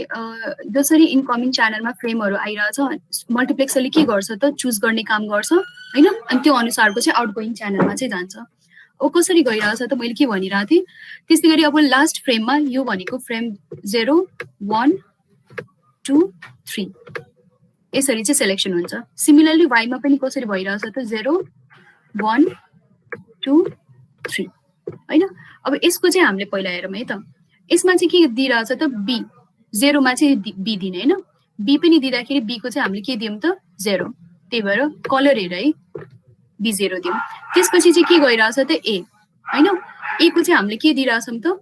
जसरी इन्कमिङ च्यानलमा फ्रेमहरू आइरहेछ मल्टिप्लेक्सरले के गर्छ त चुज गर्ने काम गर्छ होइन अनि त्यो अनुसारको चाहिँ आउटगोइङ च्यानलमा चाहिँ जान्छ अब कसरी गइरहेछ त मैले के भनिरहेको थिएँ त्यस्तै गरी अब लास्ट फ्रेममा यो भनेको फ्रेम 0 1 2 3 यसरी चाहिँ सेलेक्सन हुन्छ सिमिलरली वाइमा पनि कसरी भइरहेछ त 0 1 2 3 होइन अब यसको चाहिँ हामीले पहिला हेरौँ है त यसमा चाहिँ के दिइरहेछ त बी 0 मा चाहिँ बी दिने होइन बी पनि दिँदाखेरि बीको चाहिँ हामीले के दियौँ त 0 त्यही भएर कलर हेर है बी 0 दियौँ त्यसपछि चाहिँ के गइरहेछ त ए होइन ए को चाहिँ हामीले के दिइरहेछौँ त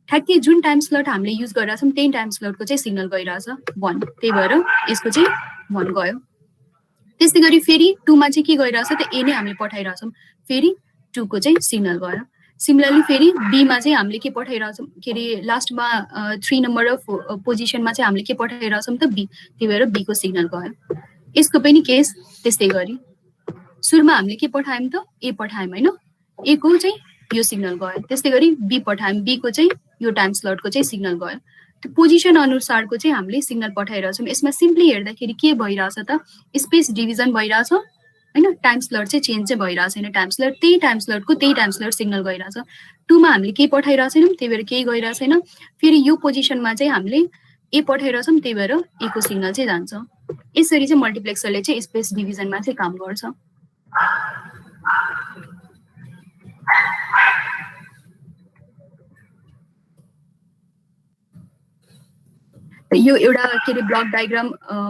ठ्याक्कै जुन टाइम स्लट हामीले युज गरिरहेछौँ त्यही टाइम स्लटको चाहिँ सिग्नल गइरहेछ 1 त्यही भएर यसको चाहिँ 1 गयो त्यस्तै गरी फेरि 2 मा चाहिँ के गइरहेछ त ए नै हामीले पठाइरहेछौँ फेरि 2 को चाहिँ सिग्नल गयो सिमिलरली फेरि बी मा चाहिँ हामीले के पठाइरहेछौँ के अरे लास्टमा 3 नम्बर अफ पोजिसनमा चाहिँ हामीले के पठाइरहेछौँ त बी त्यही भएर बी को सिग्नल गयो यसको पनि केस त्यस्तै गरी सुरुमा हामीले के पठायौँ त ए पठायौँ होइन ए को चाहिँ यो सिग्नल गयो त्यस्तै गरी बी पठायौँ बी को चाहिँ यो टाइम स्लटको चाहिँ सिग्नल गयो त्यो पोजिसन अनुसारको चाहिँ हामीले सिग्नल पठाइरहेछौँ यसमा सिम्पली हेर्दाखेरि के भइरहेछ त स्पेस डिभिजन भइरहेछ होइन टाइम स्लट चाहिँ चेन्ज चाहिँ भइरहेको छैन टाइम स्लट त्यही टाइम स्लटको त्यही टाइम स्लट सिग्नल गइरहेछ 2 मा हामीले केही पठाइरहेको छैनौँ त्यही भएर केही गइरहेको छैन फेरि यो पोजिसनमा चाहिँ हामीले ए पठाइरहेछौँ त्यही भएर ए को सिग्नल चाहिँ जान्छ यसरी चाहिँ मल्टिप्लेक्सरले चाहिँ स्पेस डिभिजनमा चाहिँ काम गर्छ यो एउटा के अरे ब्लक डायग्राम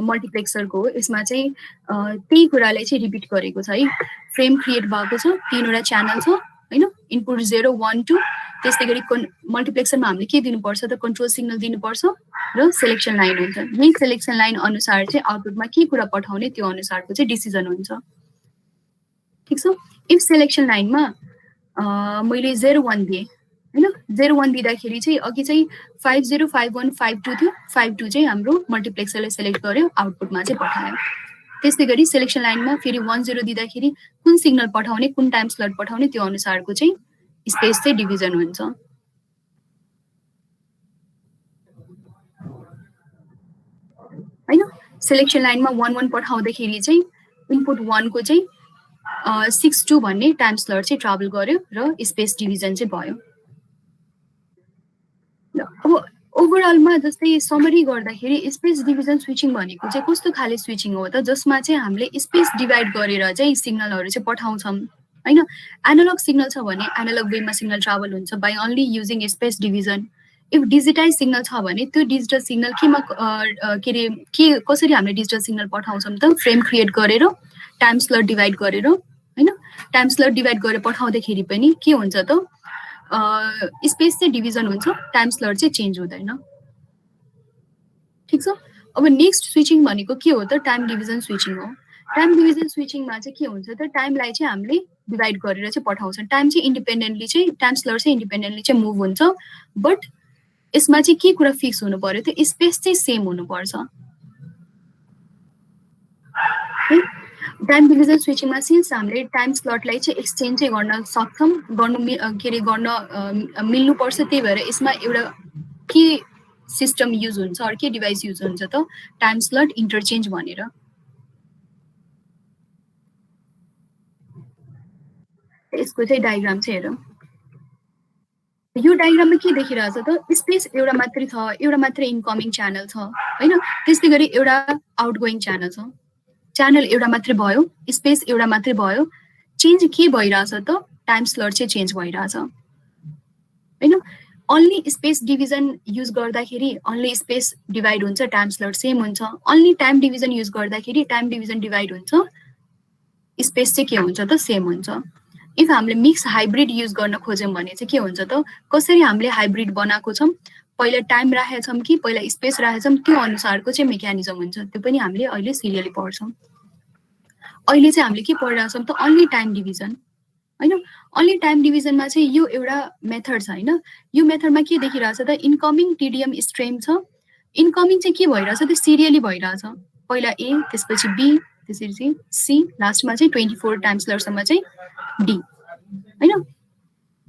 मल्टिप्लेक्सरको हो यसमा चाहिँ त्यही कुरालाई चाहिँ रिपिट गरेको छ है फ्रेम क्रिएट भएको छ 3वटा च्यानल छ होइन इनपुट 0 1 2 त्यस्तै गरी मल्टिप्लेक्सरमा हामीले के दिनुपर्छ त कन्ट्रोल सिग्नल दिनुपर्छ र सेलेक्सन लाइन हुन्छ यही सेलेक्सन लाइन अनुसार चाहिँ आउटपुटमा के कुरा पठाउने त्यो अनुसारको चाहिँ डिसिजन हुन्छ ठिक छ इफ सेलेक्सन लाइनमा मैले 0 1 दिएँ होइन 0 1 दिँदाखेरि चाहिँ अघि चाहिँ 50 51 52 थियो 52 चाहिँ हाम्रो मल्टिप्लेक्सरले सेलेक्ट गर्यो आउटपुटमा चाहिँ पठायो त्यस्तै गरी सेलेक्सन लाइनमा फेरि 1 0 दिँदाखेरि कुन सिग्नल पठाउने कुन टाइम स्लट पठाउने त्यो अनुसारको चाहिँ स्पेस चाहिँ डिभिजन हुन्छ होइन सेलेक्सन लाइनमा 1 1 पठाउँदाखेरि चाहिँ इनपुट 1 को चाहिँ 6 2 भन्ने टाइम स्लट चाहिँ ट्राभल गर्यो र स्पेस डिभिजन चाहिँ भयो अब ओभरअलमा जस्तै समरी गर्दाखेरि स्पेस डिभिजन स्विचिङ भनेको चाहिँ कस्तो खाले स्विचिङ हो त जसमा चाहिँ हामीले स्पेस डिभाइड गरेर चाहिँ सिग्नलहरू चाहिँ पठाउँछौँ होइन एनालग सिग्नल छ भने एनालग वेमा सिग्नल ट्राभल हुन्छ by only using space division if digitise signal छ भने त्यो डिजिटल सिग्नल केमा के अरे कसरी हामीले डिजिटल सिग्नल पठाउँछौँ त फ्रेम क्रिएट गरेर टाइम स्लट डिभाइड गरेर होइन टाइम स्लट डिभाइड गरेर पठाउँदाखेरि पनि के हुन्छ त स्पेस चाहिँ डिभिजन हुन्छ टाइम स्लट चाहिँ चेन्ज हुँदैन ठिक छ अब नेक्स्ट स्विचिङ भनेको के हो त टाइम डिभिजन स्विचिङ हो टाइम डिभिजन स्विचिङमा चाहिँ के हुन्छ त टाइमलाई चाहिँ हामीले डिभाइड गरेर चाहिँ पठाउँछौँ टाइम चाहिँ इन्डिपेन्डेन्टली चाहिँ टाइम स्लट चाहिँ इन्डिपेन्डेन्टली चाहिँ मुभ हुन्छ बट यसमा चाहिँ के कुरा फिक्स हुनु पर्यो त स्पेस चाहिँ सेम हुनुपर्छ टाइम डिभिजन स्विचिङमा सिन्स हामीले टाइम स्लटलाई चाहिँ एक्सचेन्ज चाहिँ गर्न सक्छौँ गर्नु के अरे गर्न मिल्नुपर्छ त्यही भएर यसमा एउटा के सिस्टम युज हुन्छ अरू के डिभाइस युज हुन्छ त टाइम स्लट इन्टरचेन्ज भनेर यसको चाहिँ डायग्राम चाहिँ हेरौँ यो डायग्राममा के देखिरहेछ त स्पेस एउटा मात्रै छ एउटा मात्रै इन्कमिङ च्यानल छ होइन त्यस्तै गरी एउटा आउटगोइङ च्यानल छ च्यानल एउटा मात्रै भयो स्पेस एउटा मात्रै भयो चेन्ज के भइरहेछ त टाइम स्लट चाहिँ चेन्ज भइरहेछ होइन अन्ली स्पेस डिभिजन युज गर्दाखेरि अन्ली स्पेस डिभाइड हुन्छ टाइम स्लट सेम हुन्छ अन्ली टाइम डिभिजन युज गर्दाखेरि टाइम डिभिजन डिभाइड हुन्छ स्पेस चाहिँ के हुन्छ त सेम हुन्छ इफ हामीले मिक्स हाइब्रिड युज गर्न खोज्यौँ भने चाहिँ के हुन्छ त कसरी हामीले हाइब्रिड बनाएको छौँ पहिला टाइम राखेका छौँ कि पहिला स्पेस राखेका छौँ त्यो अनुसारको चाहिँ मेकानिजम हुन्छ त्यो पनि हामीले अहिले सिरियली पढ्छौँ अहिले चाहिँ हामीले के पढिरहेछौँ त अन्ली टाइम डिभिजन होइन अन्ली टाइम डिभिजनमा चाहिँ यो एउटा मेथड छ होइन यो मेथडमा के देखिरहेछ त इन्कमिङ टिडिएम स्ट्रिम छ इन्कमिङ चाहिँ के भइरहेछ त सिरियली भइरहेछ पहिला ए त्यसपछि बी त्यसरी चाहिँ सी लास्टमा चाहिँ 24 टाइम स्लटसम्म चाहिँ डी होइन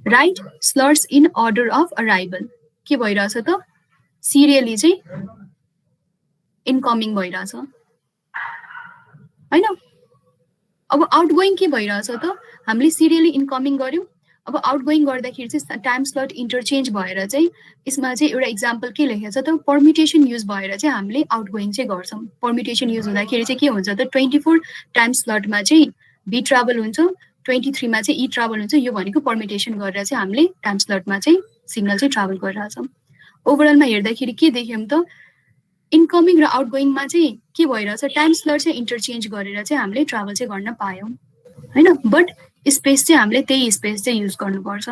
right slots in order of arrival के भइरहेछ त सिरियली चाहिँ इनकमिङ भइरहेछ हैन अब आउटगोइङ के भइरहेछ त हामीले सिरियली इनकमिङ गर्यौं अब आउटगोइङ गर्दाखेरि चाहिँ टाइम स्लट इन्टरचेन्ज भएर चाहिँ यसमा चाहिँ एउटा एक्जाम्पल के लेखेको छ त पर्मिटेसन युज भएर चाहिँ हामीले आउटगोइङ चाहिँ गर्छौं पर्मिटेसन युज हुँदाखेरि चाहिँ के हुन्छ त 24 टाइम स्लटमा चाहिँ बी ट्राभल हुन्छ 23 मा चाहिँ ई ट्राभल हुन्छ यो भनेको पर्मिटेसन गरेर चाहिँ हामीले टाइम स्लटमा चाहिँ सिग्नल चाहिँ ट्राभल गरिरहेछौं ओभरअलमा हेर्दाखेरि के देख्यौं त इनकमिङ र आउटगोइङमा चाहिँ के भइरहेछ टाइम स्लट चाहिँ इन्टरचेन्ज गरेर चाहिँ हामीले ट्राभल चाहिँ गर्न पायौं हैन बट स्पेस चाहिँ हामीले त्यही स्पेस चाहिँ युज गर्नुपर्छ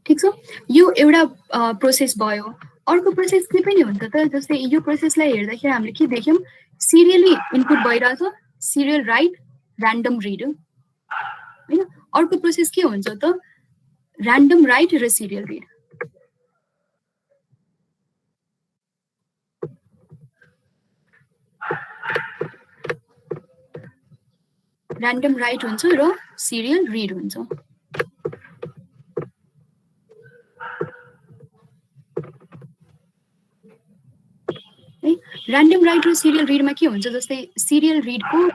ठीक छ यो एउटा प्रोसेस भयो अर्को प्रोसेस के पनि हुन्छ त जस्तै यो प्रोसेसलाई हेर्दाखेरि हामीले के देख्यौं सिरियली इनपुट भइरहेछ सिरियल राइट र्यान्डम रिड हैन अर्को प्रोसेस के हुन्छ त र्यान्डम राइट र सिरियल रिड र्यान्डम राइट हुन्छ र सिरियल रिड हुन्छ र्यान्डम राइट र सिरियल रिडमा के हुन्छ जस्तै सिरियल रिडको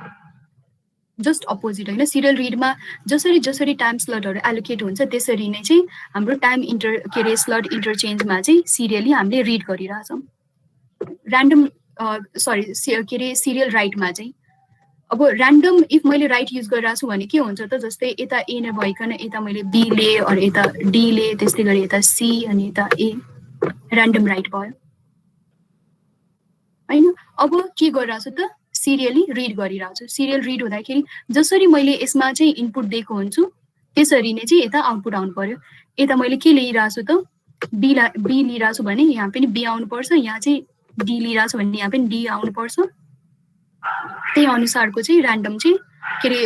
जस्ट अपोजिट हैन सिरियल रिडमा जसरी जसरी टाइम स्लटहरु एलोकेट हुन्छ त्यसरी नै चाहिँ हाम्रो टाइम स्लट इन्टरचेन्जमा चाहिँ सिरियली हामीले रिड गरिरहेछौं र्यान्डम सिरियल राइटमा चाहिँ अब र्यान्डम इफ मैले राइट युज गरिरहेको छु भने के हुन्छ त जस्तै यता ए नै भइकन यता मैले बी ले अनि यता डी ले त्यस्तै गरी यता सी अनि यता ए र्यान्डम राइट भयो हैन अब के गरिरहेको छु त सिरियली रिड गरिरहेको छु सिरियल रिड हुँदाखेरि जसरी मैले यसमा चाहिँ इनपुट दिएको हुन्छु त्यसरी नै चाहिँ यता आउटपुट आउनु पर्यो यता मैले के लिइरहेको छु त बी लिइरहेको छु भने यहाँ पनि बी आउनु पर्छ यहाँ चाहिँ डी लिइरहेको छु भने यहाँ पनि डी आउनु पर्छ त्यही अनुसारको चाहिँ र्यान्डम चाहिँ के रे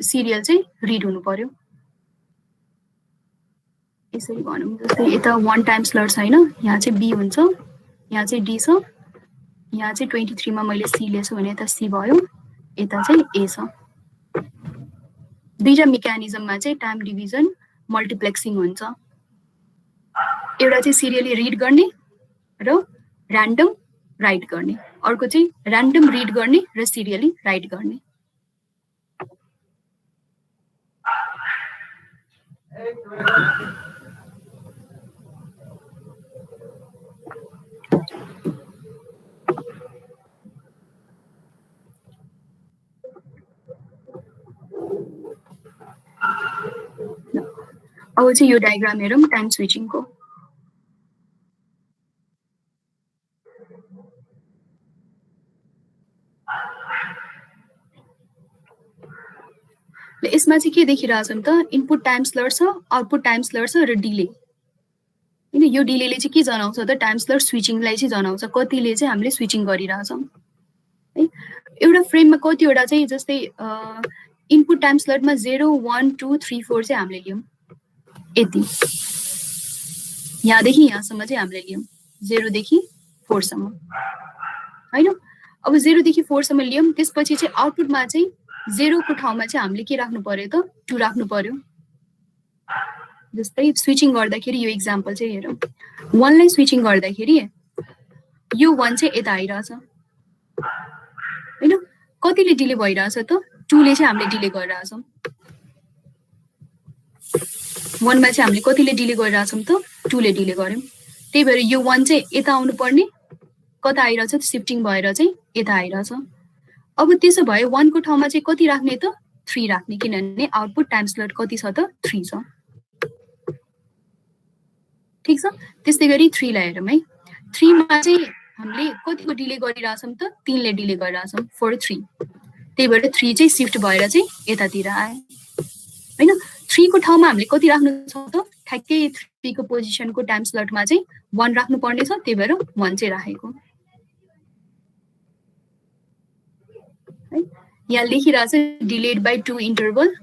सिरियल चाहिँ रिड हुनु पर्यो यसरी भनौं जस्तै यता 1 टाइम स्लट छैन यहाँ चाहिँ बी हुन्छ यहाँ चाहिँ डी छ यहाँ चाहिँ 23 मा मैले सी लिएछु भने यता सी भयो यता चाहिँ ए छ दुईटा मेकानिजममा चाहिँ टाइम डिभिजन मल्टिप्लेक्सिङ हुन्छ एउटा चाहिँ सिरियली रिड गर्ने र र्यान्डम राइट गर्ने अर्को चाहिँ र्यान्डम रिड गर्ने र सिरियली राइट गर्ने अब चाहिँ यो डायग्राम हेरौं टाइम स्विचिङको यसमा चाहिँ के देखिरहेछौं त इनपुट टाइम स्लट छ आउटपुट टाइम स्लट छ र डिले हैन यो डिलेले चाहिँ के जनाउँछ त टाइम स्लट स्विचिङलाई चाहिँ जनाउँछ कतिले चाहिँ हामीले स्विचिङ गरिरहेछौं है एउटा फ्रेममा कतिवटा चाहिँ जस्तै इनपुट टाइम स्लटमा 0 1 2 3 4 चाहिँ हामीले लियौं यति यहाँदेखि यहाँसम्म चाहिँ हामीले लियौं 0 देखि 4 सम्म हैन अब 0 देखि 4 सम्म लियौं त्यसपछि चाहिँ आउटपुटमा चाहिँ 0 को ठाउँमा चाहिँ हामीले के राख्नु पर्यो त 2 राख्नु पर्यो जस्तै स्विचिङ गर्दाखेरि यो एक्जाम्पल चाहिँ हेरौं 1 लाई स्विचिङ गर्दाखेरि यो 1 चाहिँ यता आइराछ हैन कतिले डिले भइराछ त 2 ले चाहिँ हामीले डिले गरिराछौं 1 मा चाहिँ हामीले कतिले डिले गरिराछौं त 2 ले डिले गर्यौं त्यही भएर यो 1 चाहिँ यता आउनु पर्ने कता आइराछ शिफ्टिङ भएर चाहिँ यता आइराछ अब त्यसो भए 1 को ठाउँमा चाहिँ कति राख्ने त 3 राख्ने किनभने आउटपुट टाइम स्लट कति छ त 3 छ ठीक छ त्यस्तै गरी 3 लाई हेरौं है 3 मा चाहिँ हामीले कतिको डिले गरिराछौं त 3 ले डिले गरिराछौं फर 3 त्यही भएर 3 चाहिँ शिफ्ट भएर चाहिँ यतातिर आए हैन 3 को ठाउँमा हामीले कति राख्नु छ त ठ्याक्कै 3 को पोजिसनको टाइम स्लटमा चाहिँ 1 राख्नु पर्ने छ त्यही भएर 1 चाहिँ राखेको यहाँ लेखिरहेछ delayed by 2 interval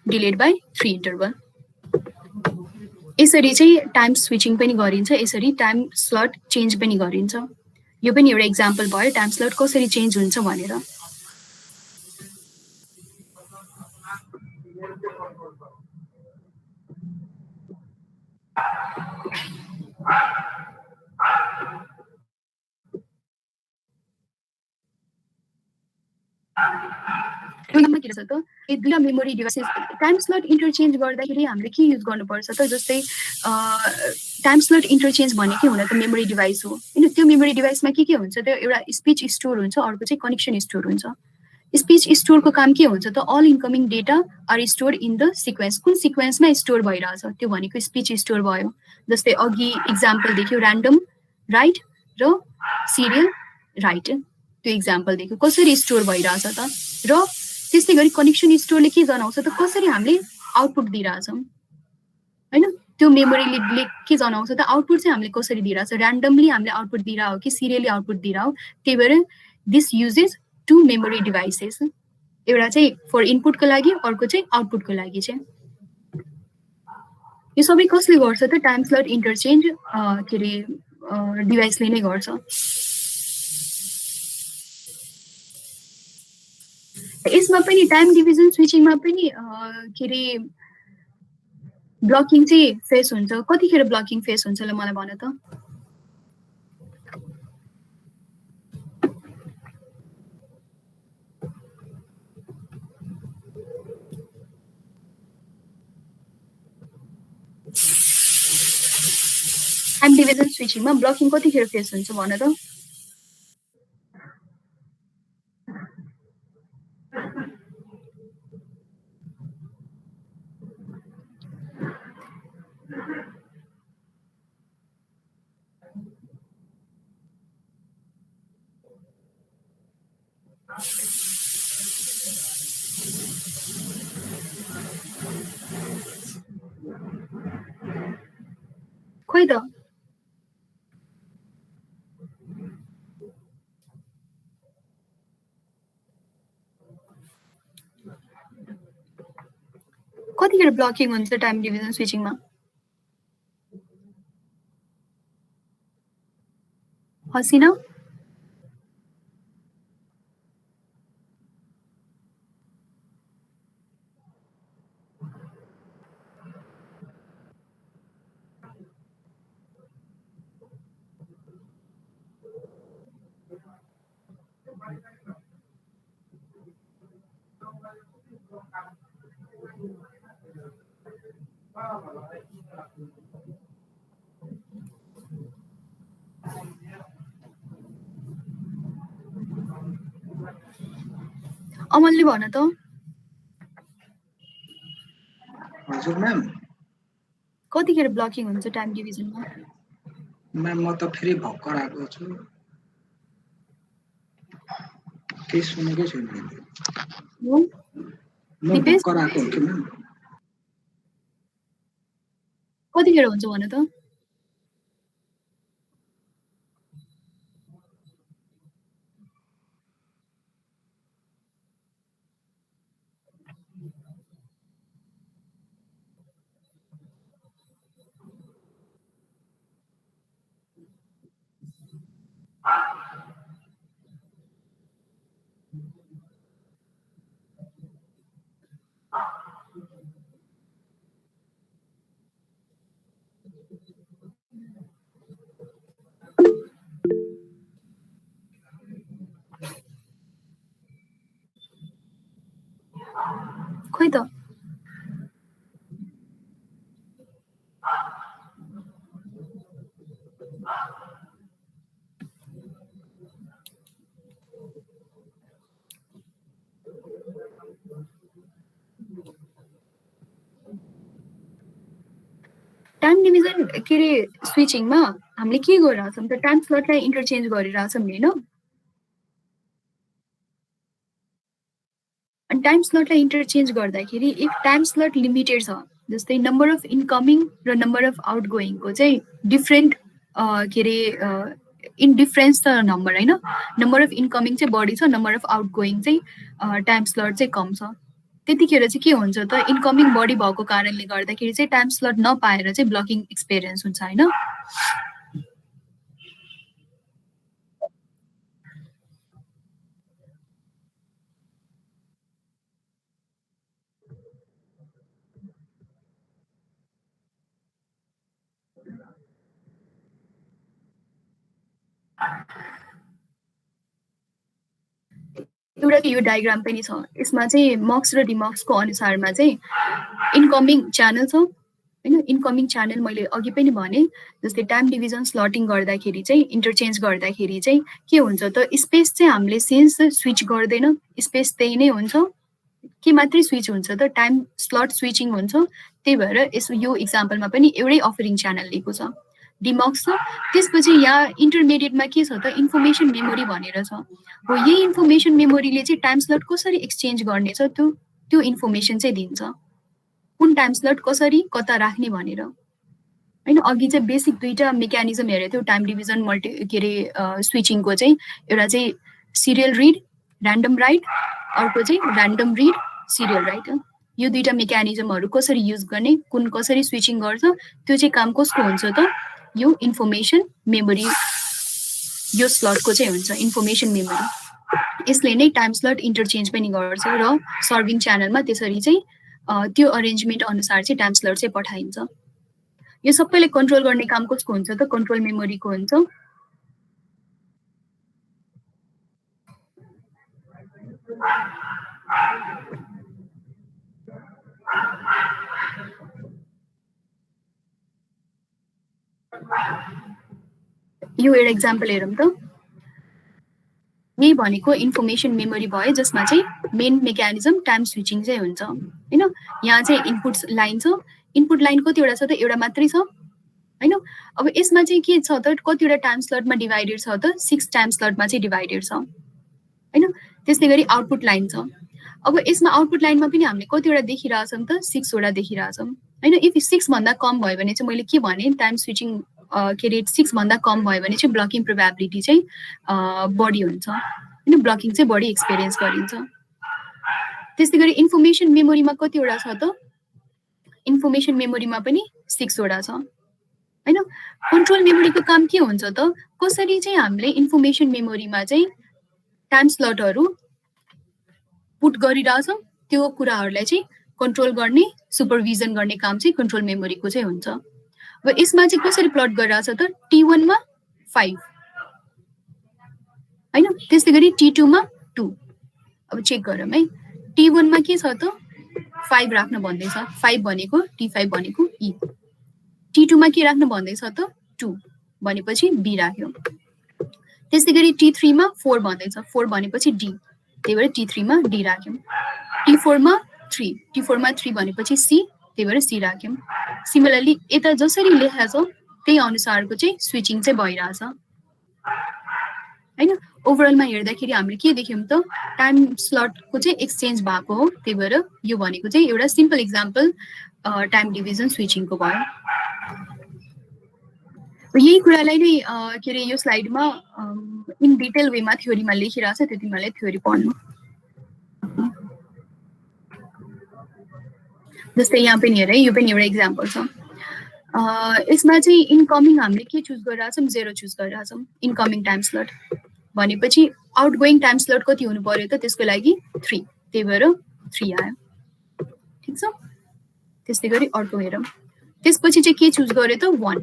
delayed by 3 interval यसरी चाहिँ टाइम स्विचिङ पनि गरिन्छ यसरी टाइम स्लट चेन्ज पनि गरिन्छ यो पनि एउटा एक्जाम्पल भयो टाइम स्लट कसरी चेन्ज हुन्छ भनेर के रहेछ त यो दुईटा memory devices time slot interchange गर्दाखेरि हामीले के युज गर्नुपर्छ त जस्तै टाइम स्लट इन्टरचेन्ज भनेकै हुन त मेमोरी डिभाइस हो होइन त्यो मेमोरी डिभाइसमा के हुन्छ त्यो एउटा स्पिच स्टोर हुन्छ अर्को चाहिँ कनेक्सन स्टोर हुन्छ स्पिच स्टोरको काम के हुन्छ त all incoming data are store in the sequence कुन सिक्वेन्समा स्टोर भइरहेछ त्यो भनेको स्पिच स्टोर भयो जस्तै अघि इक्जाम्पल देख्यो ऱ्यान्डम राइट र सिरियल राइट त्यो इक्जाम्पल देख्यो कसरी स्टोर भइरहेछ त र त्यस्तै गरी कनेक्सन स्टोरले के जनाउँछ त कसरी हामीले आउटपुट दिइरहेछौँ होइन त्यो मेमोरीले के जनाउँछ त आउटपुट चाहिँ हामीले कसरी दिइरहेछ ऱ्यान्डमली हामीले आउटपुट दिइरह हो कि सिरियली आउटपुट दिइरह हो त्यही भएर this uses two memory devices एउटा चाहिँ फर इनपुटको लागि अर्को चाहिँ आउटपुटको लागि चाहिँ यो सबै कसले गर्छ त टाइम स्लट इन्टरचेन्ज के अरे डिभाइसले नै गर्छ यसमा पनि टाइम डिभिजन स्विचिङमा पनि के अरे ब्लकिङ चाहिँ फेस हुन्छ कतिखेर ब्लकिङ फेस हुन्छ ल मलाई भन त टाइम डिभिजन स्विचिङमा ब्लकिङ कतिखेर फेस हुन्छ भन त खोइ त कतिखेर ब्लकिङ हुन्छ टाइम डिभिजन स्विचिङमा हसिना अमलले भन त हजुर म्याम कतिखेर ब्लकिङ हुन्छ टाइम डिभिजनमा म्याम म त फेरि भर्खर आएको छु केही सुनेकै छैन म भर्खर आएको हो कि म्याम कतिखेर हुन्छ भन त खोइ त टाइम डिभिजन के अरे स्विचिङमा हामीले के गरिरहेछौँ त टाइम स्लटलाई इन्टरचेन्ज गरिरहेछौँ नि होइन अनि टाइम स्लटलाई इन्टरचेन्ज गर्दाखेरि इफ टाइम स्लट लिमिटेड छ जस्तै नम्बर अफ इन्कमिङ र नम्बर अफ आउट गोइङको चाहिँ डिफ्रेन्ट के अरे इन डिफरेन्स छ नम्बर होइन नम्बर अफ इन्कमिङ चाहिँ बढी छ नम्बर अफ आउट गोइङ चाहिँ टाइम स्लट चाहिँ कम छ त्यतिखेर चाहिँ के हुन्छ त इन्कमिङ बढी भएको कारणले गर्दाखेरि चाहिँ टाइम स्लट नपाएर चाहिँ ब्लकिङ एक्सपिरियन्स हुन्छ होइन एउटा यो डायग्राम पनि छ यसमा चाहिँ मक्स र डिमक्सको अनुसारमा चाहिँ इनकमिङ च्यानल छ हैन इनकमिङ च्यानल मैले अघि पनि भने जस्तै टाइम डिभिजन स्लटिङ गर्दाखेरि चाहिँ इन्टरचेन्ज गर्दाखेरि चाहिँ के हुन्छ त स्पेस चाहिँ हामीले सेन्स स्विच गर्दैन स्पेस त्यही नै हुन्छ के मात्रै स्विच हुन्छ त टाइम स्लट स्विचिङ हुन्छ त्यही भएर यो इक्जाम्पलमा पनि एउटै अफरिङ च्यानल लिएको छ डिमक्स छ त्यसपछि यहाँ इन्टरमिडिएटमा के छ त इन्फर्मेसन मेमोरी भनेर छ हो यही इन्फर्मेसन मेमोरीले चाहिँ टाइम स्लट कसरी एक्सचेन्ज गर्नेछ त्यो इन्फर्मेसन चाहिँ दिन्छ कुन टाइम स्लट कसरी कता राख्ने भनेर हैन अघि चाहिँ बेसिक दुईटा मेकानिजम हेरेको थियो टाइम डिभिजन के अरे स्विचिङको चाहिँ एउटा चाहिँ सिरियल रिड र्यान्डम राइट अर्को चाहिँ र्यान्डम रिड सिरियल राइट यो दुईटा मेकानिजमहरू कसरी युज गर्ने कुन कसरी स्विचिङ गर्छ त्यो चाहिँ काम कसको हुन्छ त यो इन्फर्मेसन मेमोरी यो स्लटको चाहिँ हुन्छ इन्फर्मेसन मेमोरी यसले नै टाइम स्लट इन्टरचेन्ज पनि गर्छ र सर्भिङ च्यानलमा त्यसरी चाहिँ त्यो अरेन्जमेन्ट अनुसार चाहिँ टाइम स्लट चाहिँ पठाइन्छ यो सबैले कन्ट्रोल गर्ने काम कसको हुन्छ त कन्ट्रोल मेमोरीको हुन्छ यो एउटा एक्जाम्पल हेरौँ त यही भनेको इन्फर्मेसन मेमोरी भयो जसमा चाहिँ मेन मेकानिजम टाइम स्विचिङ चाहिँ हुन्छ हैन यहाँ चाहिँ इनपुट लाइन छ इनपुट लाइन कतिवटा छ त एउटा मात्रै छ हैन अब यसमा चाहिँ के छ त कतिवटा टाइम स्लटमा डिभाइडेड छ त 6 टाइम स्लटमा चाहिँ डिभाइडेड छ हैन त्यसै गरी आउटपुट लाइन छ अब यसमा आउटपुट लाइनमा पनि हामीले कतिवटा देखिरहेछौँ त 6 वटा देखिरहेछौँ हैन इफ 6 भन्दा कम भयो भने चाहिँ मैले के भने टाइम स्विचिङ के रे 6 भन्दा कम भयो भने चाहिँ ब्लकिङ प्रोबेबिलिटी चाहिँ बढी हुन्छ हैन ब्लकिङ चाहिँ बढी एक्सपिरियन्स गरिन्छ त्यसै गरी इन्फर्मेसन मेमोरीमा कतिवटा छ त इन्फर्मेसन मेमोरीमा पनि 6 वटा छ हैन कन्ट्रोल मेमोरीको काम के हुन्छ त कसरी चाहिँ हामीले इन्फर्मेसन मेमोरीमा चाहिँ टाइम स्लटहरू पुट गरिरहेछौँ त्यो कुराहरूलाई चाहिँ कन्ट्रोल गर्ने सुपरभिजन गर्ने काम चाहिँ कन्ट्रोल मेमोरीको चाहिँ हुन्छ अब यसमा चाहिँ कसरी प्लट गरिरहेछ त T1 मा 5 हैन त्यसै गरी T2 मा 2 अब चेक गरौँ है T1 मा के छ त 5 राख्न भन्दैछ 5 भनेको T5 भनेको E T2 मा के राख्न भन्दैछ त 2 भनेपछि B राख्यो त्यसै गरी T3 मा 4 भन्दैछ 4 भनेपछि D त्यही भएर T3 मा D राख्यौं T4 मा 3 T4 मा 3 भनेपछि C त्यही भएर C राख्यौं सिमिलरली यता जसरी लेखेको छ त्यही अनुसारको चाहिँ स्विचिङ चाहिँ भइरहेछ हैन ओभरअलमा हेर्दाखेरि हामीले के देख्यौं त टाइम स्लटको चाहिँ एक्सचेन्ज भएको हो त्यही भएर यो भनेको चाहिँ एउटा सिम्पल एक्जाम्पल टाइम डिभिजन स्विचिङको भयो यही कुरालाई नै के रे यो स्लाइडमा इन डिटेल वेमा थ्योरीमा लेखिरहेछ त्यो तिमीले थ्योरी पढ्नु जस्तै यहाँ पनि हेर यो पनि एउटा एक्जाम्पल छ यसमा चाहिँ इनकमिङ हामीले के चुज गरिरहेछौँ 0 चुज गरिरहेछौँ इनकमिङ टाइम स्लट भनेपछि आउटगोइङ टाइम स्लट कति हुनु पर्यो त त्यसको लागि 3 त्यही भएर 3 आयो ठीक छ त्यसै गरी अर्को हेरौँ त्यसपछि चाहिँ के चुज गर्यो त 1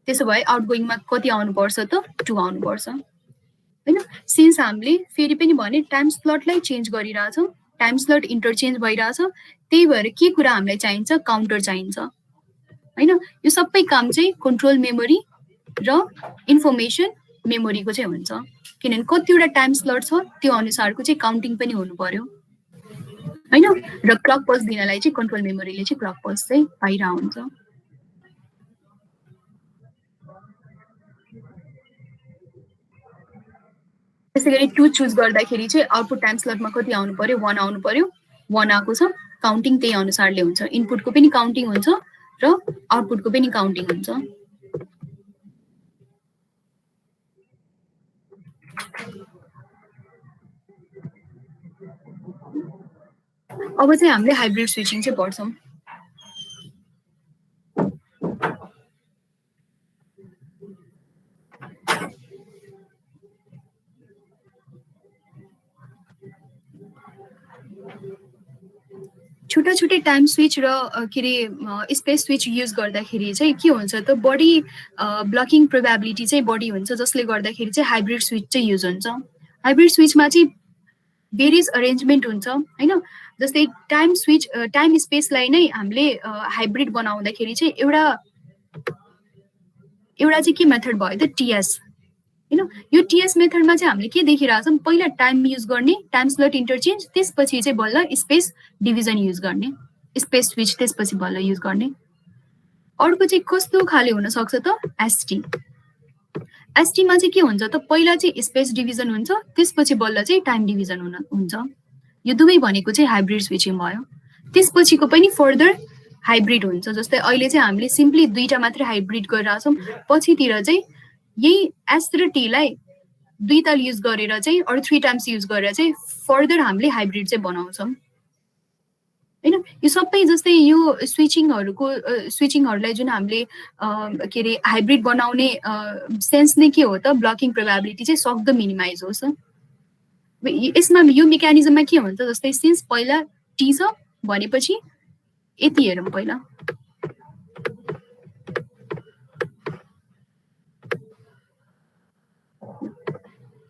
त्यसो भए आउटगोइङमा कति आउनु पर्छ त 2 आउनु पर्छ हैन सिन्स हामीले फेरि पनि भने टाइम स्लटलाई चेन्ज गरिरहेछौँ टाइम स्लट इन्टरचेन्ज भइरहेछ त्यही भएर के कुरा हामीलाई चाहिन्छ काउन्टर चाहिन्छ हैन यो सबै काम चाहिँ कन्ट्रोल मेमोरी र इन्फर्मेसन मेमोरीको चाहिँ हुन्छ किनभने कतिवटा टाइम स्लट छ त्यो अनुसारको चाहिँ काउन्टिङ पनि हुनु पर्यो हैन र क्लक पल्स दिनलाई चाहिँ कन्ट्रोल मेमोरीले चाहिँ क्लक पल्स चाहिँ पाइरहेको हुन्छ त्यसै गरी 2 चुज गर्दाखेरि चाहिँ आउटपुट टाइम स्लटमा कति आउनु पर्यो 1 आउनु पर्यो 1 आएको छ काउन्टिङ त्यही अनुसारले हुन्छ इनपुटको पनि काउन्टिङ हुन्छ र आउटपुटको पनि काउन्टिङ हुन्छ अब चाहिँ हामीले हाइब्रिड स्विचिङ चाहिँ पढ्छौं छोटा छोटे टाइम स्विच र के रे स्पेस स्विच युज गर्दाखेरि चाहिँ के हुन्छ त बडी ब्लकिङ प्रोबेबिलिटी चाहिँ बडी हुन्छ जसले गर्दाखेरि चाहिँ हाइब्रिड स्विच चाहिँ युज हुन्छ हाइब्रिड स्विचमा चाहिँ भेरियस अरेन्जमेन्ट हुन्छ हैन। जस्तै टाइम स्विच टाइम स्पेसलाई नै हामीले हाइब्रिड बनाउँदाखेरि चाहिँ एउटा चाहिँ के मेथड भयो त टीएस हैन। यो टीएस मेथडमा चाहिँ हामीले के देखिरहेछौँ, पहिला टाइम युज गर्ने, टाइम स्लट इन्टरचेन्ज, त्यसपछि चाहिँ बल्ल स्पेस डिभिजन युज गर्ने, स्पेस स्विच त्यसपछि बल्ल युज गर्ने। अर्को चाहिँ कस्तो खाले हुन सक्छ त एसटी। एसटीमा चाहिँ के हुन्छ त, पहिला चाहिँ स्पेस डिभिजन हुन्छ, त्यसपछि बल्ल चाहिँ टाइम डिभिजन हुन्छ। यो दुवै भनेको चाहिँ हाइब्रिड स्विचिङ भयो। त्यसपछिको पनि फर्दर हाइब्रिड हुन्छ। जस्तै अहिले चाहिँ हामीले सिम्पली दुईटा मात्रै हाइब्रिड गरिरहेछौँ, पछितिर चाहिँ यही एस र टीलाई 2 ताल युज गरेर चाहिँ अर 3 टाइम्स युज गरेर चाहिँ फर्दर हामीले हाइब्रिड चाहिँ बनाउँछौँ हैन। यो सबै जस्तै यो स्विचिङहरूलाई जुन हामीले के अरे हाइब्रिड बनाउने सेन्स नै के हो त, ब्लकिङ प्रोबेबिलिटी चाहिँ सक्दो मिनिमाइज होस्। यसमा यो मेकानिजममा के हुन्छ, जस्तै सिन्स पहिला टी छ भनेपछि यति हेरौँ पहिला,